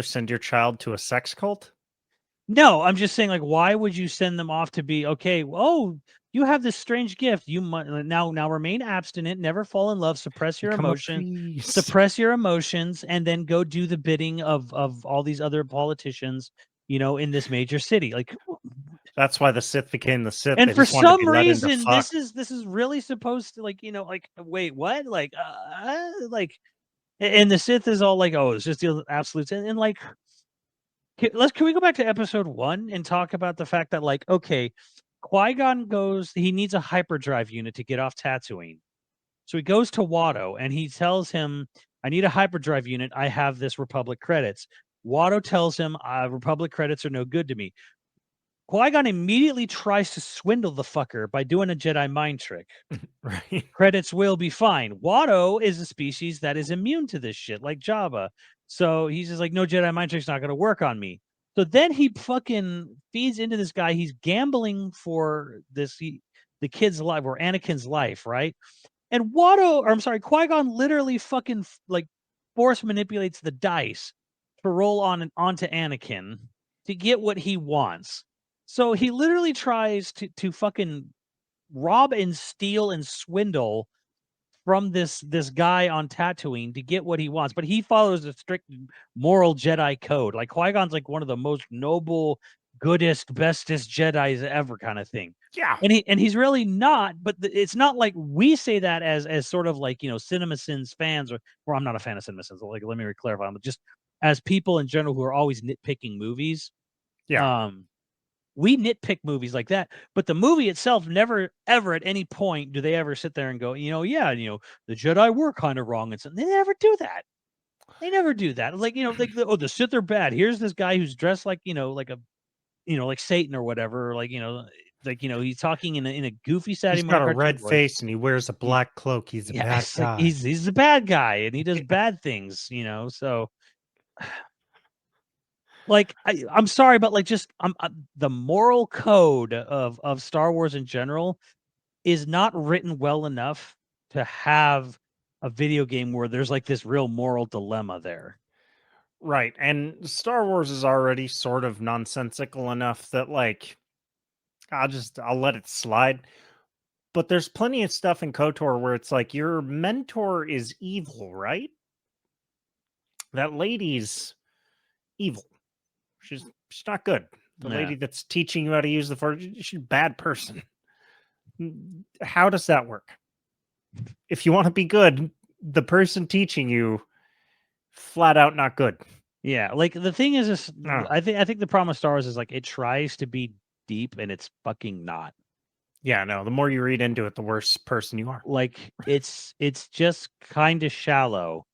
send your child to a sex cult? No, I'm just saying, like, why would you send them off to be okay? Oh, you have this strange gift. You might now remain abstinent, never fall in love, Become a priest. suppress your emotions, and then go do the bidding of all these other politicians, in this major city. Like, That's why the Sith became the Sith. and They for just wanted to be some let into reason, fuck. this is really supposed to like wait, what? And the Sith is all like, oh, it's just the absolutes, and like can we go back to episode 1 and talk about the fact that, like, okay, Qui-Gon he needs a hyperdrive unit to get off Tatooine. So he goes to Watto and he tells him, I need a hyperdrive unit. I have this Republic credits. Watto tells him, Republic credits are no good to me. Qui-Gon immediately tries to swindle the fucker by doing a Jedi mind trick. Right. Credits will be fine. Watto is a species that is immune to this shit, like Jabba. So he's just like, no, Jedi mind trick's not going to work on me. So then he fucking feeds into this guy. He's gambling for the kid's life or Anakin's life, right? And Qui-Gon literally fucking like force manipulates the dice to roll onto Anakin to get what he wants. So he literally tries to fucking rob and steal and swindle from this guy on Tatooine to get what he wants, but he follows a strict moral Jedi code. Like Qui-Gon's like one of the most noble, goodest, bestest Jedi's ever, kind of thing. Yeah. And he's really not, but it's not like we say that as sort of like CinemaSins fans, or I'm not a fan of CinemaSins. Like, let me clarify, but just as people in general who are always nitpicking movies. Yeah. Um, we nitpick movies like that, but the movie itself never, ever at any point do they ever sit there and go, yeah, the Jedi were kind of wrong. And so they never do that. They never do that. Like, like the Sith are bad. Here's this guy who's dressed like, like a, like Satan or whatever, or like, he's talking in a goofy Saturday He's got morning a cartoon red voice. face and he wears a Yeah, black cloak. He's a yeah, bad it's like guy. he's a bad guy and he does bad things, so like I'm sorry, but like just the moral code of Star Wars in general is not written well enough to have a video game where there's like this real moral dilemma there. Right. And Star Wars is already sort of nonsensical enough that like I'll let it slide. But there's plenty of stuff in KOTOR where it's like your mentor is evil, right? That lady's evil. She's not good. The Yeah. lady that's teaching you how to use the force, she's a bad person. How does that work? If you want to be good, the person teaching you flat out not good. Yeah, like the thing is No. I think the problem with Star Wars is like it tries to be deep and it's fucking not. Yeah, no. The more you read into it, the worse person you are. Like it's just kind of shallow.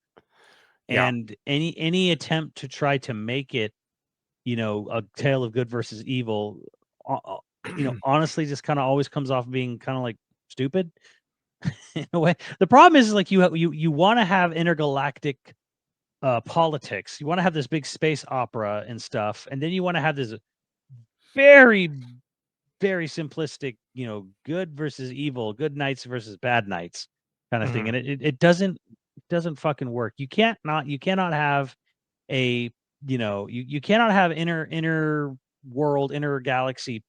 Yeah. And any attempt to try to make it, a tale of good versus evil, honestly, just kind of always comes off being kind of like stupid in a way. The problem is like you want to have intergalactic politics. You want to have this big space opera and stuff, and then you want to have this very very simplistic, good versus evil, good knights versus bad knights kind of thing, and it doesn't fucking work. You cannot have a you cannot have inner world, inner galaxy,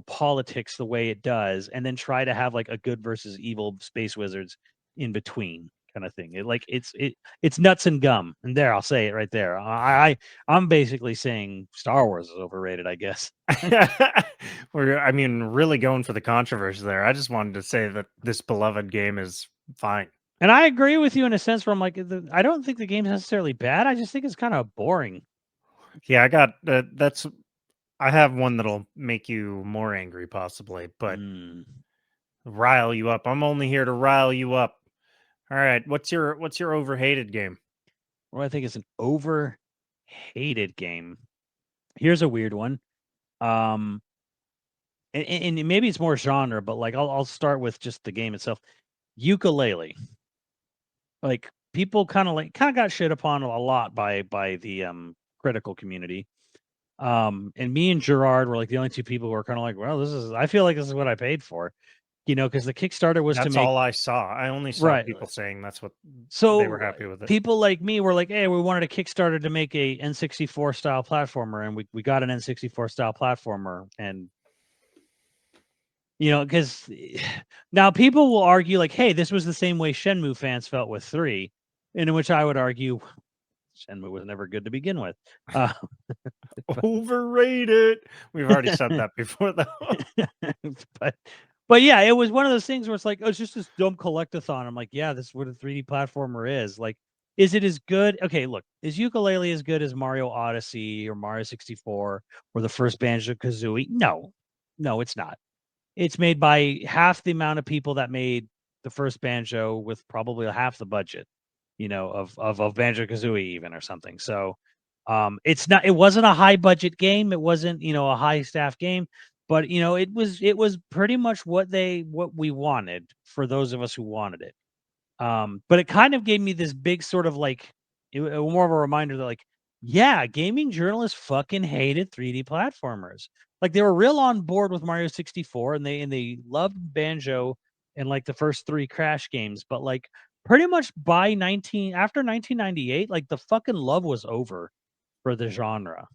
politics the way it does, and then try to have like a good versus evil space wizards in between kind of thing. It's nuts and gum, and there I'll say it right there. I'm basically saying Star Wars is overrated, I guess. I mean, really going for the controversy there. I just wanted to say that this beloved game is fine. And I agree with you in a sense where I'm like, I don't think the game's necessarily bad. I just think it's kind of boring. Yeah, I got that's. I have one that'll make you more angry, possibly, but rile you up. I'm only here to rile you up. All right, what's your overhated game? Well, I think it's an overhated game. Here's a weird one. And maybe it's more genre, but like I'll start with just the game itself. Yooka-Laylee. Like people kind of got shit upon a lot by the critical community. And me and Gerard were like the only two people who were kind of like, well, I feel like this is what I paid for, because the Kickstarter was to That's make. all I saw. I only saw Right. people saying that's what they were So happy with it. people like me were like, hey, we wanted a Kickstarter to make a N64 style platformer, and we got an N64 style platformer, and because now people will argue like, hey, this was the same way Shenmue fans felt with 3, in which I would argue Shenmue was never good to begin with. Overrated. We've already said that before, though. but yeah, it was one of those things where it's like, oh, it's just this dumb collectathon. I'm like, yeah, this is what a 3D platformer is. Like, is it as good? Okay, look, is Yooka-Laylee as good as Mario Odyssey or Mario 64 or the first Banjo-Kazooie? No, it's not. It's made by half the amount of people that made the first Banjo with probably half the budget, of Banjo-Kazooie even or something. So it wasn't a high budget game. It wasn't, a high staff game, but it was pretty much what we wanted for those of us who wanted it. But it kind of gave me this big sort of like more of a reminder that like, yeah, gaming journalists fucking hated 3D platformers. Like they were real on board with Mario 64 and they loved Banjo and like the first 3 Crash games, but like pretty much after 1998, like the fucking love was over for the genre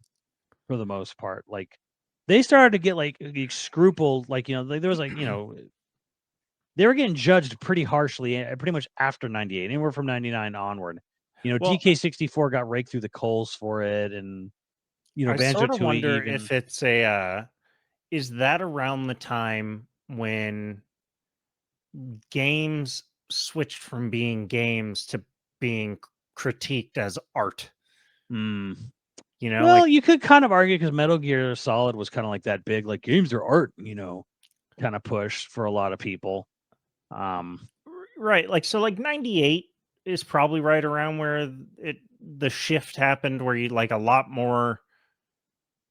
for the most part. Like they started to get like scrupled, like, there was like, they were getting judged pretty harshly pretty much after 98, anywhere from 99 onward. Well, DK64 got raked through the coals for it, and I sort of Banjo-Tooie wonder even. if it's is that around the time when games switched from being games to being critiqued as art? Well, you could kind of argue because Metal Gear Solid was kind of like that big, like games are art, kind of push for a lot of people. Right, like so, like 98 is probably right around where the shift happened, where you like a lot more.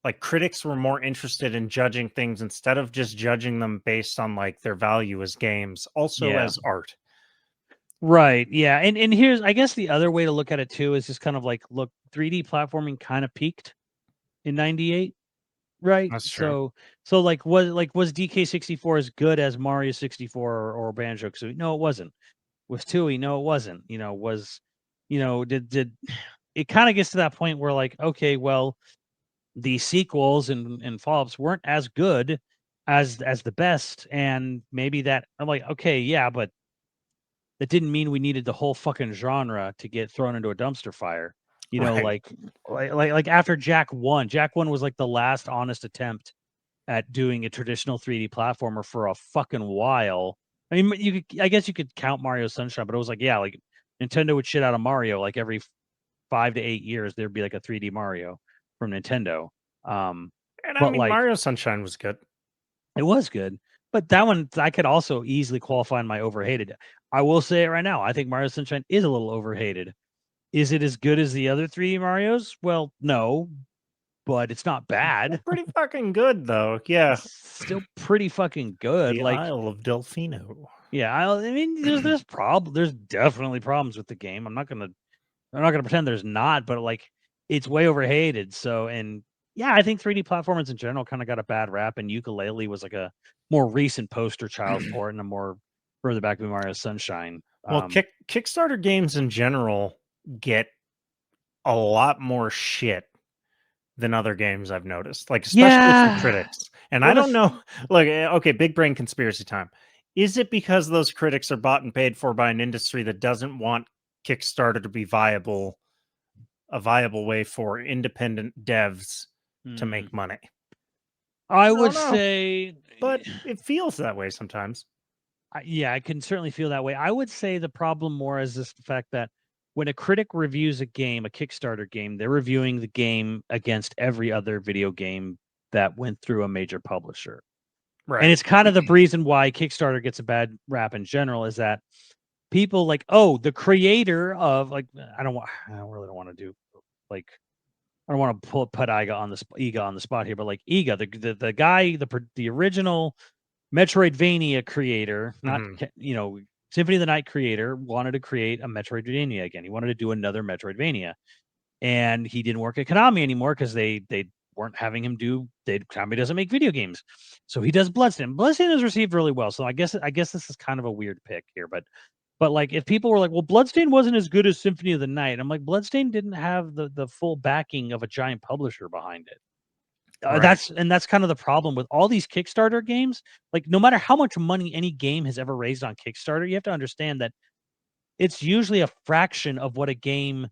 Like critics were more interested in judging things instead of just judging them based on like their value as games, also Yeah. as art. Right. Yeah. And here's, I guess, the other way to look at it too is just kind of like, look, 3D platforming kind of peaked in 98. Right. That's true. So like was DK64 as good as Mario 64 or Banjo Kazooie? No, it wasn't. Was Tooie? No, it wasn't. Did it kind of gets to that point where like, okay, well, the sequels and follow-ups weren't as good as the best, and maybe that I'm like, okay, yeah, but that didn't mean we needed the whole fucking genre to get thrown into a dumpster fire. Right. Like after Jack 1 was like the last honest attempt at doing a traditional 3D platformer for a fucking while. I mean, I guess you could count Mario Sunshine, but it was like, yeah, like Nintendo would shit out a Mario like every 5 to 8 years. There'd be like a 3D Mario from Nintendo. And I But mean, like Mario Sunshine was good. it was good, but that one I could also easily qualify in my overhated. I will say it right now. I think Mario Sunshine is a little overhated. Is it as good as the other 3D Marios? Well, no, but it's not bad. Pretty fucking good though. Yeah. It's still pretty fucking good. The Like, Isle of Delfino. yeah, I mean, there's definitely problems with the game. I'm not gonna pretend there's not, but like, it's way overhated. So, and yeah, I think 3D platformers in general kind of got a bad rap, and Yooka-Laylee was like a more recent poster child for it, and a more further back than Mario Sunshine. Well, Kickstarter games in general get a lot more shit than other games I've noticed, like especially from critics. And I don't know, like, okay, big brain conspiracy time. Is it because those critics are bought and paid for by an industry that doesn't want Kickstarter to be a viable way for independent devs to make money? I don't would know, say, but it feels that way sometimes. yeah, I can certainly feel that way. I would say the problem more is this the fact that when a critic reviews a game, a Kickstarter game, they're reviewing the game against every other video game that went through a major publisher. Right. And it's kind of the reason why Kickstarter gets a bad rap in general is that people like, oh, the creator of like, I really don't want to do like, I don't want to put Iga on the spot here, but like Iga, the guy, the original Metroidvania creator, not Symphony of the Night creator, wanted to create a Metroidvania again. He wanted to do another Metroidvania, and he didn't work at Konami anymore because they weren't having him do. Konami doesn't make video games, so he does Bloodstained. Bloodstained is received really well, so I guess this is kind of a weird pick here, but like if people were like, well, Bloodstained wasn't as good as Symphony of the Night, I'm like, Bloodstained didn't have the full backing of a giant publisher behind it. Right. That's kind of the problem with all these Kickstarter games. Like, no matter how much money any game has ever raised on Kickstarter, you have to understand that it's usually a fraction of what a game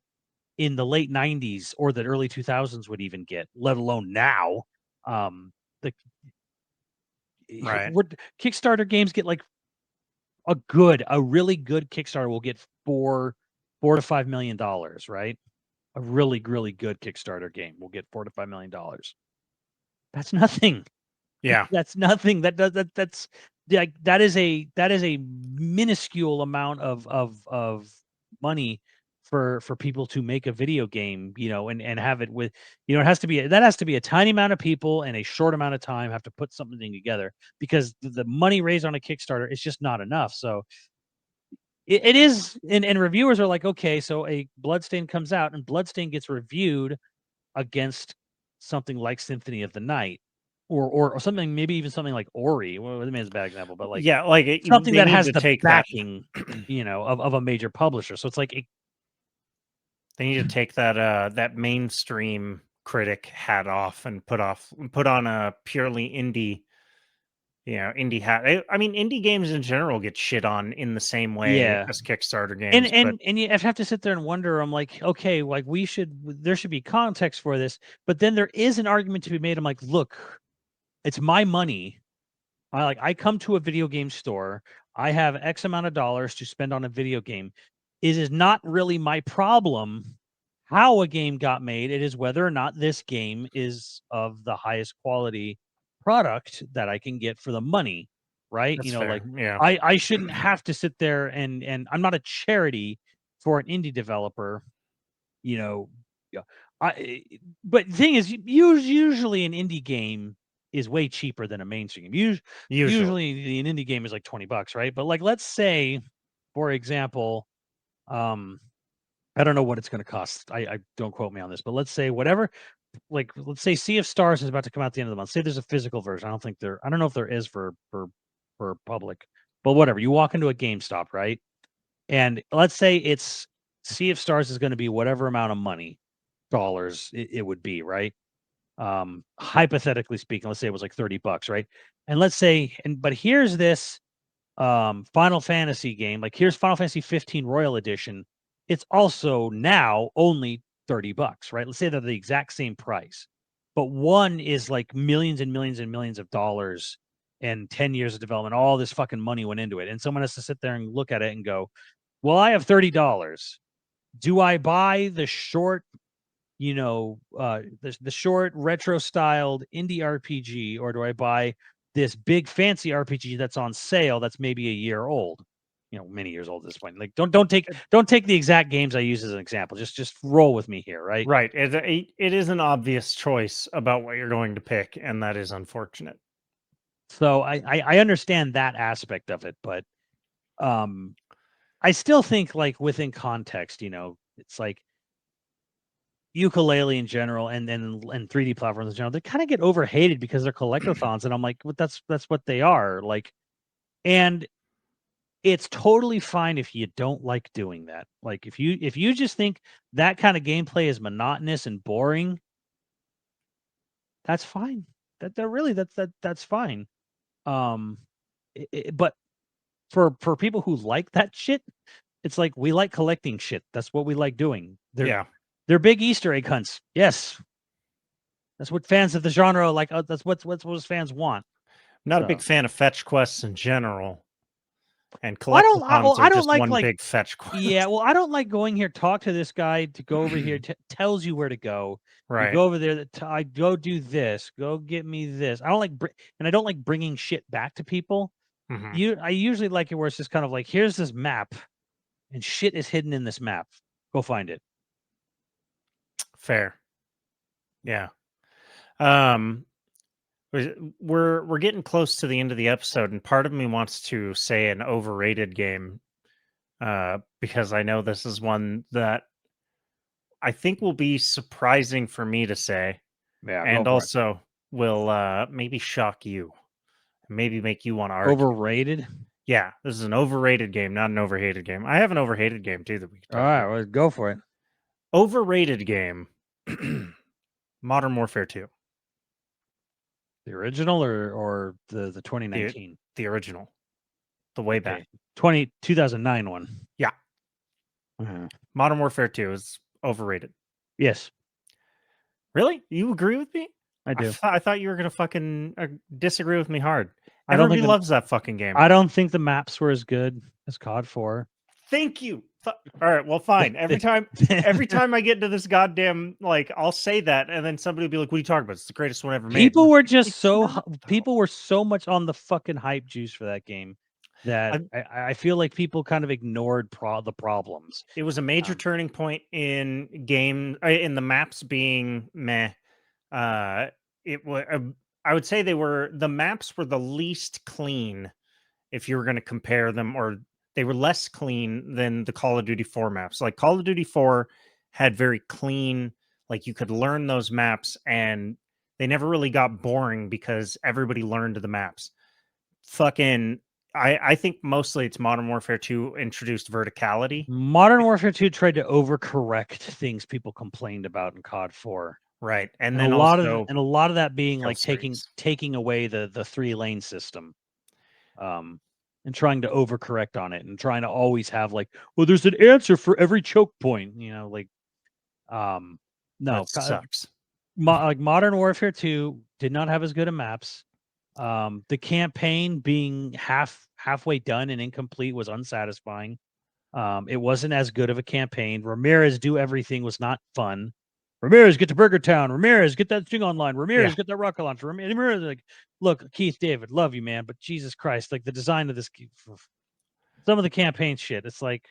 in the late 90s or the early 2000s would even get, let alone now. The Right. Kickstarter games get like a really good Kickstarter will get $4 to $5 million, right? A really, really good Kickstarter game will get $4 to $5 million. That's nothing. Yeah. That's nothing. That's like that is a minuscule amount of money for people to make a video game, and have it with, it has to be a tiny amount of people and a short amount of time have to put something together, because the money raised on a Kickstarter is just not enough. So it is, and reviewers are like, okay, so a Bloodstained comes out and Bloodstained gets reviewed against something like Symphony of the Night, or something, maybe even something like Ori. Well, I mean, it's a bad example, but like, yeah, like something that has the take backing, of a major publisher. So it's like they need to take that mainstream critic hat off and put on a purely indie hat. I mean, indie games in general get shit on in the same way as Kickstarter games. And you have to sit there and wonder. I'm like, okay, like there should be context for this, but then there is an argument to be made. I'm like, look, it's my money. I come to a video game store. I have X amount of dollars to spend on a video game. It is not really my problem how a game got made. It is whether or not this game is of the highest quality product that I can get for the money, right? That's fair. Like, yeah. I shouldn't have to sit there and I'm not a charity for an indie developer, yeah. But the thing is, usually an indie game is way cheaper than a mainstream. Usually an indie game is like $20, right? But like, let's say, for example, I don't know what it's going to cost. I don't quote me on this, but let's say whatever, like, let's say Sea of Stars is about to come out at the end of the month. Say there's a physical version. I don't know if there is for public, but whatever. You walk into a GameStop, right? And let's say it's Sea of Stars is going to be whatever amount of money, dollars it would be, right? Hypothetically speaking, let's say it was like $30, right? And let's say, but here's this Final Fantasy game. Like, here's Final Fantasy 15 Royal Edition. It's also now only $30, right? Let's say they're the exact same price. but one is like millions and millions and millions of dollars and 10 years of development. All this fucking money went into it, and someone has to sit there and look at it and go, "Well, I have $30. Do I buy the short, the short retro styled indie RPG, or do I buy this big fancy RPG that's on sale that's maybe a year old, many years old at this point? Like, don't take the exact games I use as an example. Just roll with me here, right? Right. It is an obvious choice about what you're going to pick, and that is unfortunate. So I understand that aspect of it, but I still think, like, within context, it's like Yooka-Laylee in general and 3D platforms in general, they kind of get overhated because they're collectathons, and I'm like, well, that's what they are. Like, and it's totally fine if you don't like doing that. Like, if you just think that kind of gameplay is monotonous and boring, that's fine. That's fine. But for people who like that shit, it's like, we like collecting shit. That's what we like doing. They're big Easter egg hunts. Yes, that's what fans of the genre like. That's what fans want. Not a big fan of fetch quests in general, and I collectathons are don't just like one big fetch quest. Yeah, well, I don't like going here. Talk to this guy to go over here. Tells you where to go. You Right. go over there. I go do this. Go get me this. I don't like, and I don't like bringing shit back to people. Mhm. I usually like it where it's just kind of like, here's this map, and shit is hidden in this map. Go find it. Fair. Yeah. Um, we're getting close to the end of the episode, and part of me wants to say an overrated game, because I know this is one that I think will be surprising for me to say, Yeah, go and for it. also will maybe shock you, maybe make you want to argue. Overrated. Yeah, this is an overrated game, not an overhated game. I have an overhated game too that we can talk All right, about. well, go for it. Overrated game, Modern Warfare 2. The original or the 2019? The original. The way back. 2009 one. Yeah. Uh-huh. Modern Warfare 2 is overrated. Yes. Really? You agree with me? I do. I thought you were going to fucking disagree with me hard. I don't think Everybody loves that fucking game. I don't think the maps were as good as COD 4. Thank you. All right, well, fine. Every time I get into this goddamn, like, I'll say that, and then somebody will be like, "What are you talking about? It's the greatest one ever made." People were just people were so much on the fucking hype juice for that game that I feel like people kind of ignored the problems. It was a major turning point in in the maps being meh. It was. I would say the maps were the least clean if you were going to compare them, or they were less clean than the Call of Duty 4 maps. Like, Call of Duty 4 had very clean, like, you could learn those maps, and they never really got boring because everybody learned the maps. Fucking, I think mostly it's Modern Warfare 2 introduced verticality. Modern Warfare 2 tried to overcorrect things people complained about in COD 4. Right. And a then lot also of a lot of that being like streaks. taking away the 3-lane system. And trying to overcorrect on it, and trying to always have, like, well, there's an answer for every choke point, like, no, that sucks. like, Modern Warfare 2 did not have as good of maps. The campaign being halfway done and incomplete was unsatisfying. It wasn't as good of a campaign. Ramirez do everything was not fun. Ramirez, get to Burger Town. Ramirez, get that thing online. Ramirez, get that rocket launcher. Ramirez, like, look, Keith David, love you, man, but Jesus Christ, like, the design of this, some of the campaign shit, it's like,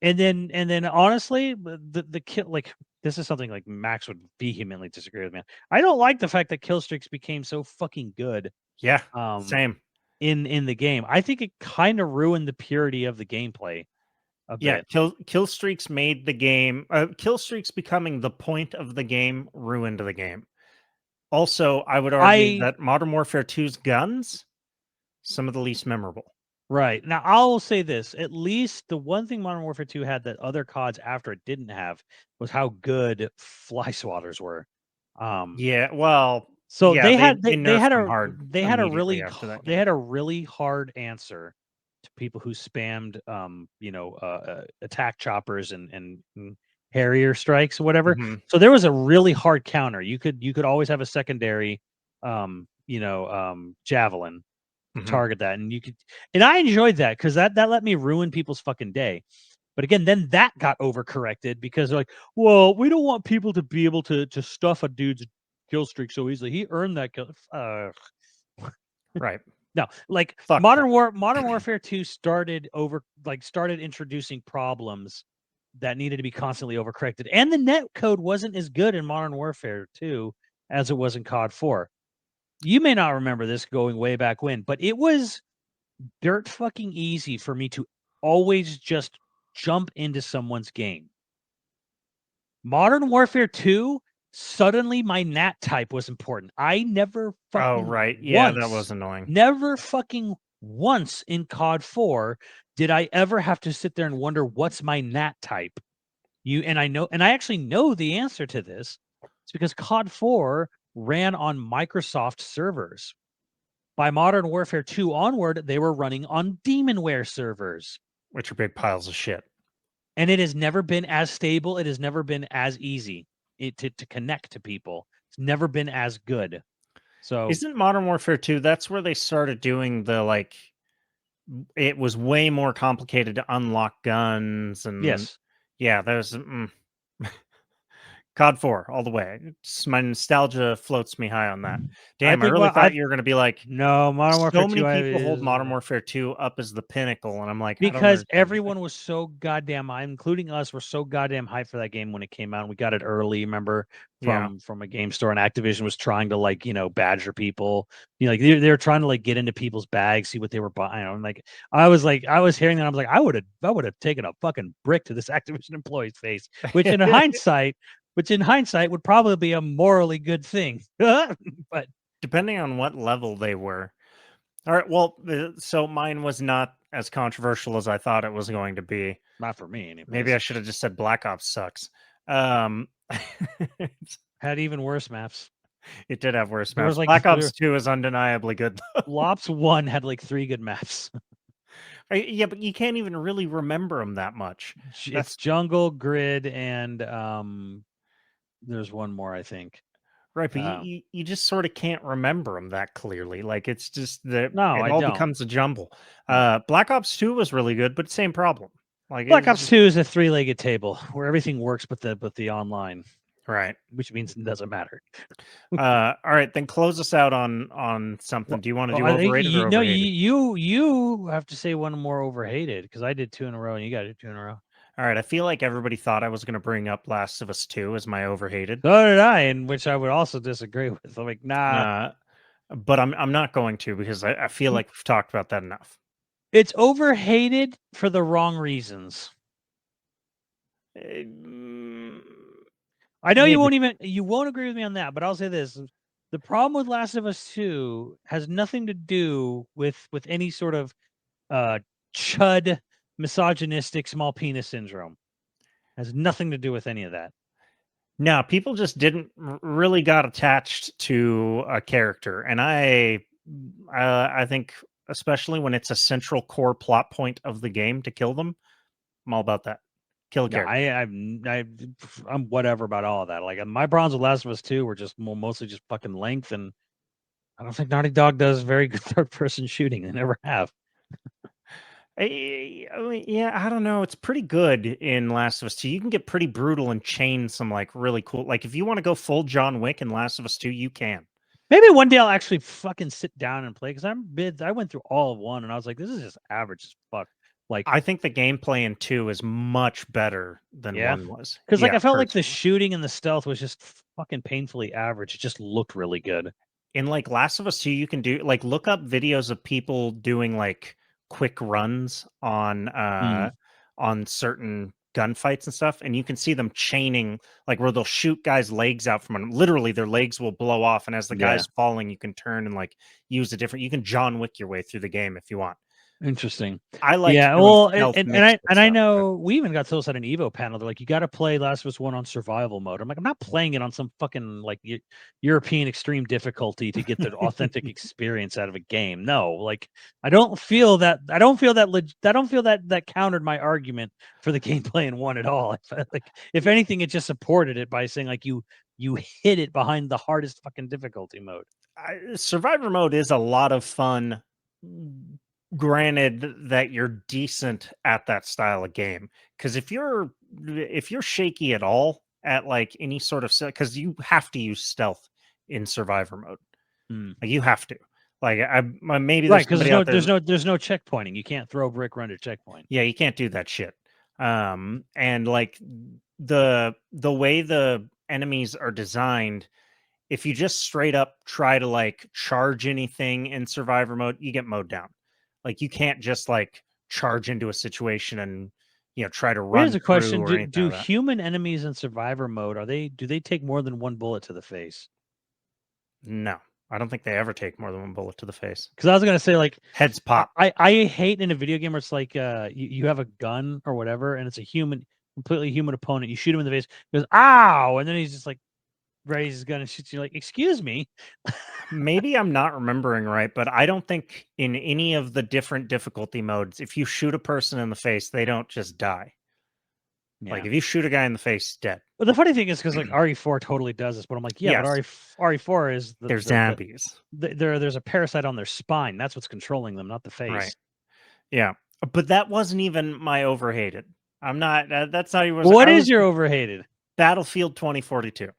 and then honestly, the kill, like, this is something like Max would vehemently disagree with me. I don't like the fact that kill streaks became so fucking good. Yeah, same. In the game, I think it kind of ruined the purity of the gameplay. Yeah, kill streaks made the game. Kill streaks becoming the point of the game ruined the game. Also, I would argue that Modern Warfare 2's guns, some of the least memorable. Right. Now, I will say this. At least the one thing Modern Warfare 2 had that other CODs after it didn't have was how good fly swatters were. Yeah, well, so yeah, they had a really hard answer to people who spammed attack choppers and Harrier strikes or whatever. Mhm. So there was a really hard counter. You could always have a secondary, javelin to Mhm. target that, and I enjoyed that because that let me ruin people's fucking day. But again, then that got overcorrected because they're like, well, we don't want people to be able to stuff a dude's kill streak so easily. He earned that kill. Right. No, like Fuck Modern Warfare 2 started introducing problems that needed to be constantly overcorrected. And the net code wasn't as good in Modern Warfare 2 as it was in COD 4. You may not remember this going way back when, but it was dirt fucking easy for me to always just jump into someone's game. Modern Warfare 2, suddenly my nat type was important. I never fucking right. Yeah, that was annoying. never fucking once in COD 4 did I ever have to sit there and wonder what's my nat type. I actually know the answer to this. It's because COD 4 ran on Microsoft servers. By Modern Warfare 2 onward, they were running on Demonware servers. Which are big piles of shit. And it has never been as stable. It has never been as easy to connect to people. It's never been as good. So Isn't Modern Warfare 2, that's where they started doing the like it was way more complicated to unlock guns and yes, yeah, there's COD 4 all the way. My nostalgia floats me high on that. Damn, I think really thought you were going to be like, no, Modern Warfare so 2 many people hold Modern Warfare 2 up as the pinnacle, and I'm like, I don't because understand. everyone was so goddamn, including us, were so goddamn hyped for that game when it came out. We got it early, remember, Yeah. from a game store, and Activision was trying to badger people. Like they were trying to like get into people's bags, see what they were buying. And I was hearing that, I was like, I would have taken a fucking brick to this Activision employee's face, which in hindsight would probably be a morally good thing. But Depending on what level they were. All right, well, so mine was not as controversial as I thought it was going to be. not for me, Maybe I anyways. should have just said Black Ops sucks. Um, Had even worse maps. it did have worse There was maps. like Black Ops 2 is undeniably good, though. Lops 1 had like 3 good maps. Yeah, but you can't even really remember them that much. It's jungle, grid, and there's one more, I think. Right, but you just sort of can't remember them that clearly. Like, it's just that No, it I all don't. becomes a jumble. Black Ops 2 was really good, but same problem. Like Black Ops 2 is a 3-legged table where everything works but the online, right. which means it doesn't matter. All right, then close us out on something. Do you want to do I think overrated or overhated? you have to say one more overhated because I did 2 in a row and you got to do 2 in a row. All right, I feel like everybody thought I was going to bring up Last of Us 2 as my overhated. So did I, in which I would also disagree with. I'm like, nah. But I'm not going to because I feel like we've talked about that enough. It's overhated for the wrong reasons. I know Maybe. you won't agree with me on that, but I'll say this. The problem with Last of Us 2 has nothing to do with any sort of chud misogynistic small penis syndrome. Has nothing to do with any of that. No, people just didn't really got attached to a character, and I think especially when it's a central core plot point of the game to kill them, I'm all about that. Kill a character. I'm whatever about all of that. Like my problems with Last of Us 2 were just mostly just fucking length, and I don't think Naughty Dog does very good third person shooting. They never have. Yeah, I don't know. It's pretty good in Last of Us 2. You can get pretty brutal and chain some like really cool. Like if you want to go full John Wick in Last of Us 2, you can. Maybe one day I'll actually fucking sit down and play because I went through all of 1 and I was like, this is just average as fuck. Like I think the gameplay in 2 is much better than 1 was. Because I felt like the shooting and the stealth was just fucking painfully average. It just looked really good. In like Last of Us 2, you can do like look up videos of people doing like quick runs on certain gunfights and stuff, and you can see them chaining like where they'll shoot guys' legs out from them. Literally their legs will blow off, and as the guy's falling, you can turn and like use a different, you can John Wick your way through the game if you want. Interesting. I like Yeah, doing well, stealth and mixed with I stuff. know we even got told at an Evo panel. They're like, you got to play Last of Us 1 on survival mode. I'm like, I'm not playing it on some fucking like European extreme difficulty to get the authentic experience out of a game. No, like I don't feel that. I don't feel that that countered my argument for the gameplay in one at all. I felt like if anything, it just supported it by saying like you hit it behind the hardest fucking difficulty mode. Survivor mode is a lot of fun, granted that you're decent at that style of game. Because if you're shaky at all at like any sort of, because you have to use stealth in Survivor mode, Hmm. like you have to. Like maybe Right, there's because somebody out there. there's no checkpointing. You can't throw a brick run to checkpoint. Yeah, you can't do that shit. And like the way the enemies are designed, if you just straight up try to like charge anything in survivor mode, you get mowed down. Like you can't just like charge into a situation and try to run Here's a through question: or anything Do like that. human enemies in survivor mode do they take more than one bullet to the face? No, I don't think they ever take more than one bullet to the face. Because I was gonna say like Heads pop. I hate in a video game where it's like you have a gun or whatever and it's a completely human opponent. You shoot him in the face, he goes ow, and then he's just like raises his gun and shoots you. Like, excuse me. Maybe I'm not remembering right, but I don't think in any of the different difficulty modes, if you shoot a person in the face, they don't just die. Yeah. Like if you shoot a guy in the face, dead. But the funny thing is because like RE4 totally does this, but I'm like, yeah, Yes. but RE4 is They're zombies. there's a parasite on their spine. That's what's controlling them, not the face. Right. Yeah. But that wasn't even my overhated. I'm not, that's not even. What is your overhated? Battlefield 2042.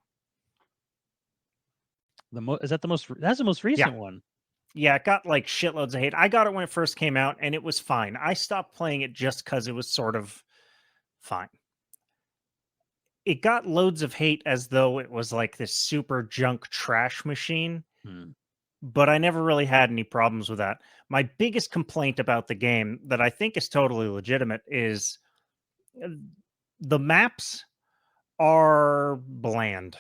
Is that the most? That's the most recent one. Yeah, it got like shitloads of hate. I got it when it first came out, and it was fine. I stopped playing it just because it was sort of fine. It got loads of hate as though it was like this super junk trash machine, but I never really had any problems with that. My biggest complaint about the game that I think is totally legitimate is the maps are bland.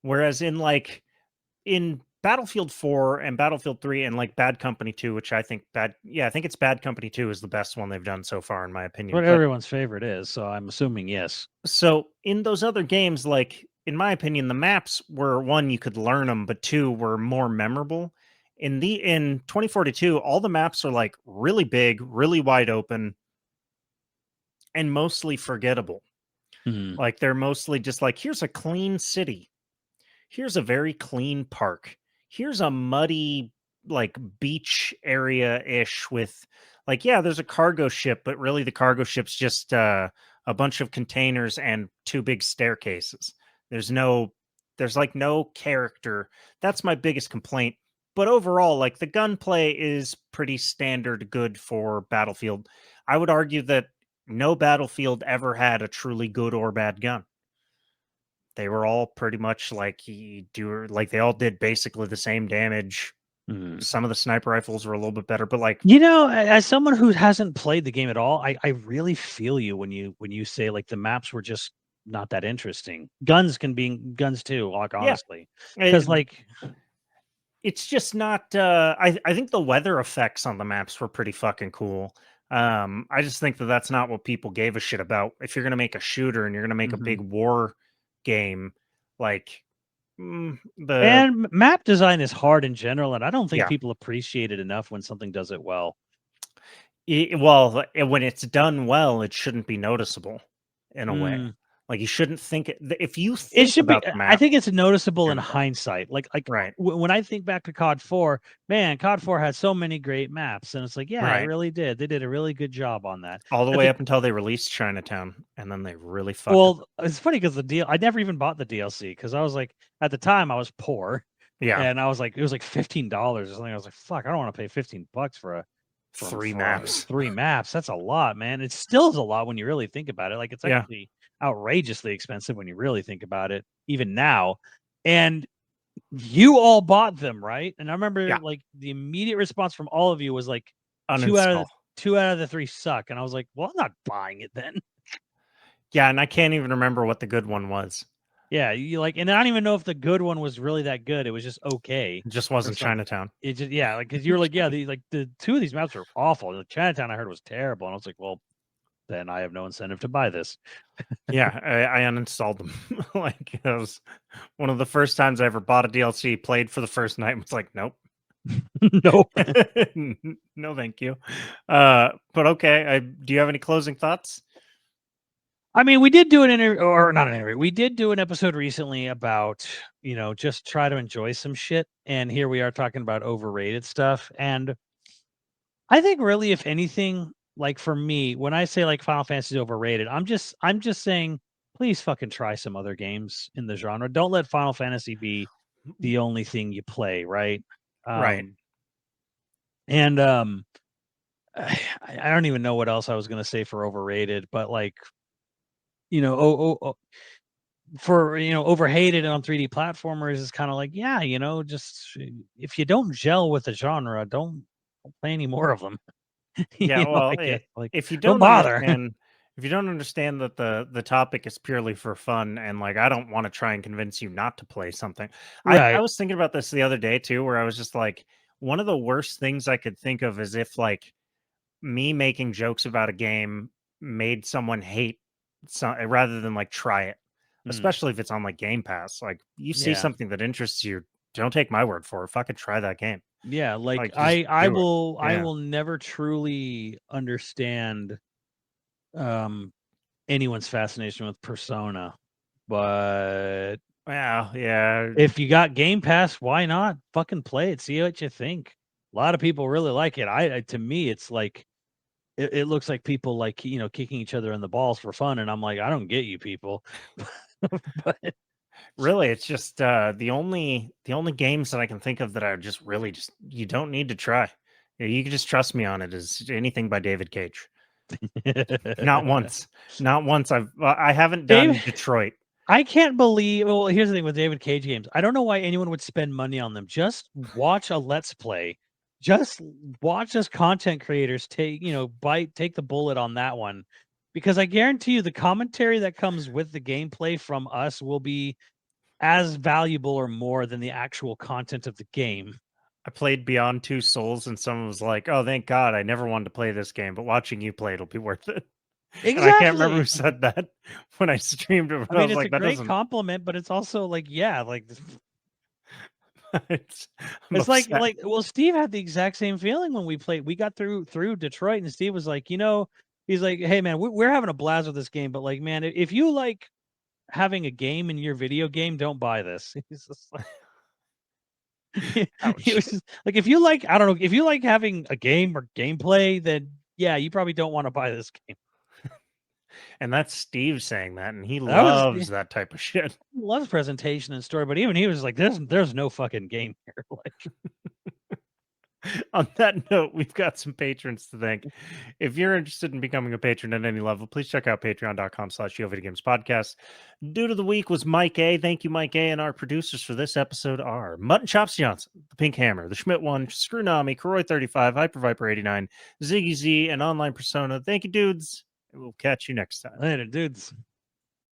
Whereas in Battlefield 4 and Battlefield 3 and like Bad Company 2, which I think I think it's Bad Company 2 is the best one they've done so far, in my opinion. What everyone's favorite is, so I'm assuming yes. So in those other games, like in my opinion, the maps were one, you could learn them, but two, were more memorable. In 2042, all the maps are like really big, really wide open, and mostly forgettable. Like they're mostly just like, here's a clean city. Here's a very clean park. Here's a muddy like beach area-ish with like, yeah, there's a cargo ship, but really the cargo ship's just a bunch of containers and two big staircases. There's like no character. That's my biggest complaint. But overall, like the gunplay is pretty standard good for Battlefield. I would argue that no Battlefield ever had a truly good or bad gun. They were all pretty much like they all did basically the same damage. Some of the sniper rifles were a little bit better, but like, as someone who hasn't played the game at all, I really feel you when you say like the maps were just not that interesting. Guns can be guns too, like honestly, because like it's just not. I think the weather effects on the maps were pretty fucking cool. I just think that that's not what people gave a shit about. If you're gonna make a shooter and you're gonna make a big war game, like and map design is hard in general, and I don't think Yeah. people appreciate it enough when something does it well. Well, when it's done well, it shouldn't be noticeable in a way. Like you shouldn't think if you think It should about be. the map, I think it's noticeable in Yeah. hindsight. Like Right. when I think back to COD 4, man, COD 4 had so many great maps, and it's like, yeah, it Right. really did. They did a really good job on that. all the I way think- up until they released Chinatown, and then they really fucked up. Well, it's funny because I never even bought the DLC because I was like, at the time I was poor, Yeah, and I was like, it was like $15 or something. I was like, fuck, I don't want to pay $15 for three maps. 3 maps. That's a lot, man. It still is a lot when you really think about it. Like it's Yeah. actually outrageously expensive when you really think about it, even now. And you all bought them, right? And I remember like the immediate response from all of you was like, Uninstall. two out of the 3 suck. And I was like, well, I'm not buying it then. Yeah, and I can't even remember what the good one was. Yeah, you like, and I don't even know if the good one was really that good. It was just okay. It just wasn't some- Chinatown. It just like because you were like, yeah, the two of these maps are awful. The Chinatown I heard was terrible, and I was like, well, then I have no incentive to buy this. Yeah, I uninstalled them. Like it was one of the first times I ever bought a DLC, played for the first night, and was like, nope. Nope. No, thank you. But okay. Do you have any closing thoughts? I mean, we did do an interview, or not an interview. We did do an episode recently about, just try to enjoy some shit. And here we are talking about overrated stuff. And I think really, if anything, like for me, when I say like Final Fantasy is overrated, I'm just saying, please fucking try some other games in the genre. Don't let Final Fantasy be the only thing you play, right? Right. And I don't even know what else I was gonna say for overrated, but like, for overhated on 3D platformers is kind of like, yeah, just if you don't gel with the genre, don't play any more of them. Yeah, well, I guess like if you don't don't bother. understand, if you don't understand that the topic is purely for fun, and like I don't want to try and convince you not to play something. I Right. was thinking about this the other day too, where I was just like, one of the worst things I could think of is if like me making jokes about a game made someone hate rather than like try it, especially if it's on like Game Pass. Like you see Yeah. something that interests you, don't take my word for it. Fucking try that game. Yeah, like Like just I do it. will I Yeah. will never truly understand um anyone's fascination with Persona. But Well, yeah. if you got Game Pass, why not fucking play it? See what you think. A lot of people really like it. To me, it's like it looks like people like kicking each other in the balls for fun, and I'm like, I don't get you people. But Really, it's just the only games that I can think of that are just really just you don't need to try. Yeah, you can just trust me on it is anything by David Cage. Not once. Not once. I haven't done Dave, Detroit. I can't believe. Well, here's the thing with David Cage games. I don't know why anyone would spend money on them. Just watch a Let's Play. Just watch us content creators take the bullet on that one, because I guarantee you the commentary that comes with the gameplay from us will be as valuable or more than the actual content of the game. I played Beyond Two Souls and someone was like, "Oh, thank God, I never wanted to play this game, but watching you play it'll be worth it." And I can't remember who Exactly. said that when I streamed it, I but I mean, was it's a like, "That great doesn't." compliment, but it's also like, yeah, like I'm it's like upset. well, Steve had the exact same feeling when we played. We got through Detroit, and Steve was like, he's like, hey man, we're having a blast with this game, but like, man, if you like having a game in your video game, don't buy this. He's just like, he Ouch. was just like, if you like, I don't know, if you like having a game or gameplay, then yeah, you probably don't want to buy this game. And that's Steve saying that, and he That was loves that type of shit. loves presentation and story, but even he was like, there's no fucking game here. Like, On that note, we've got some patrons to thank. If you're interested in becoming a patron at any level, please check out patreon.com/YoVideogames podcast. Dude of the week was Mike A. Thank you, Mike A. And our producers for this episode are Mutton Chops Johnson, the Pink Hammer, the Schmidt One, Screwnami, Karoy35, Hyper Viper 89, Ziggy Z, and Online Persona. Thank you, dudes. We'll catch you next time. later, dudes.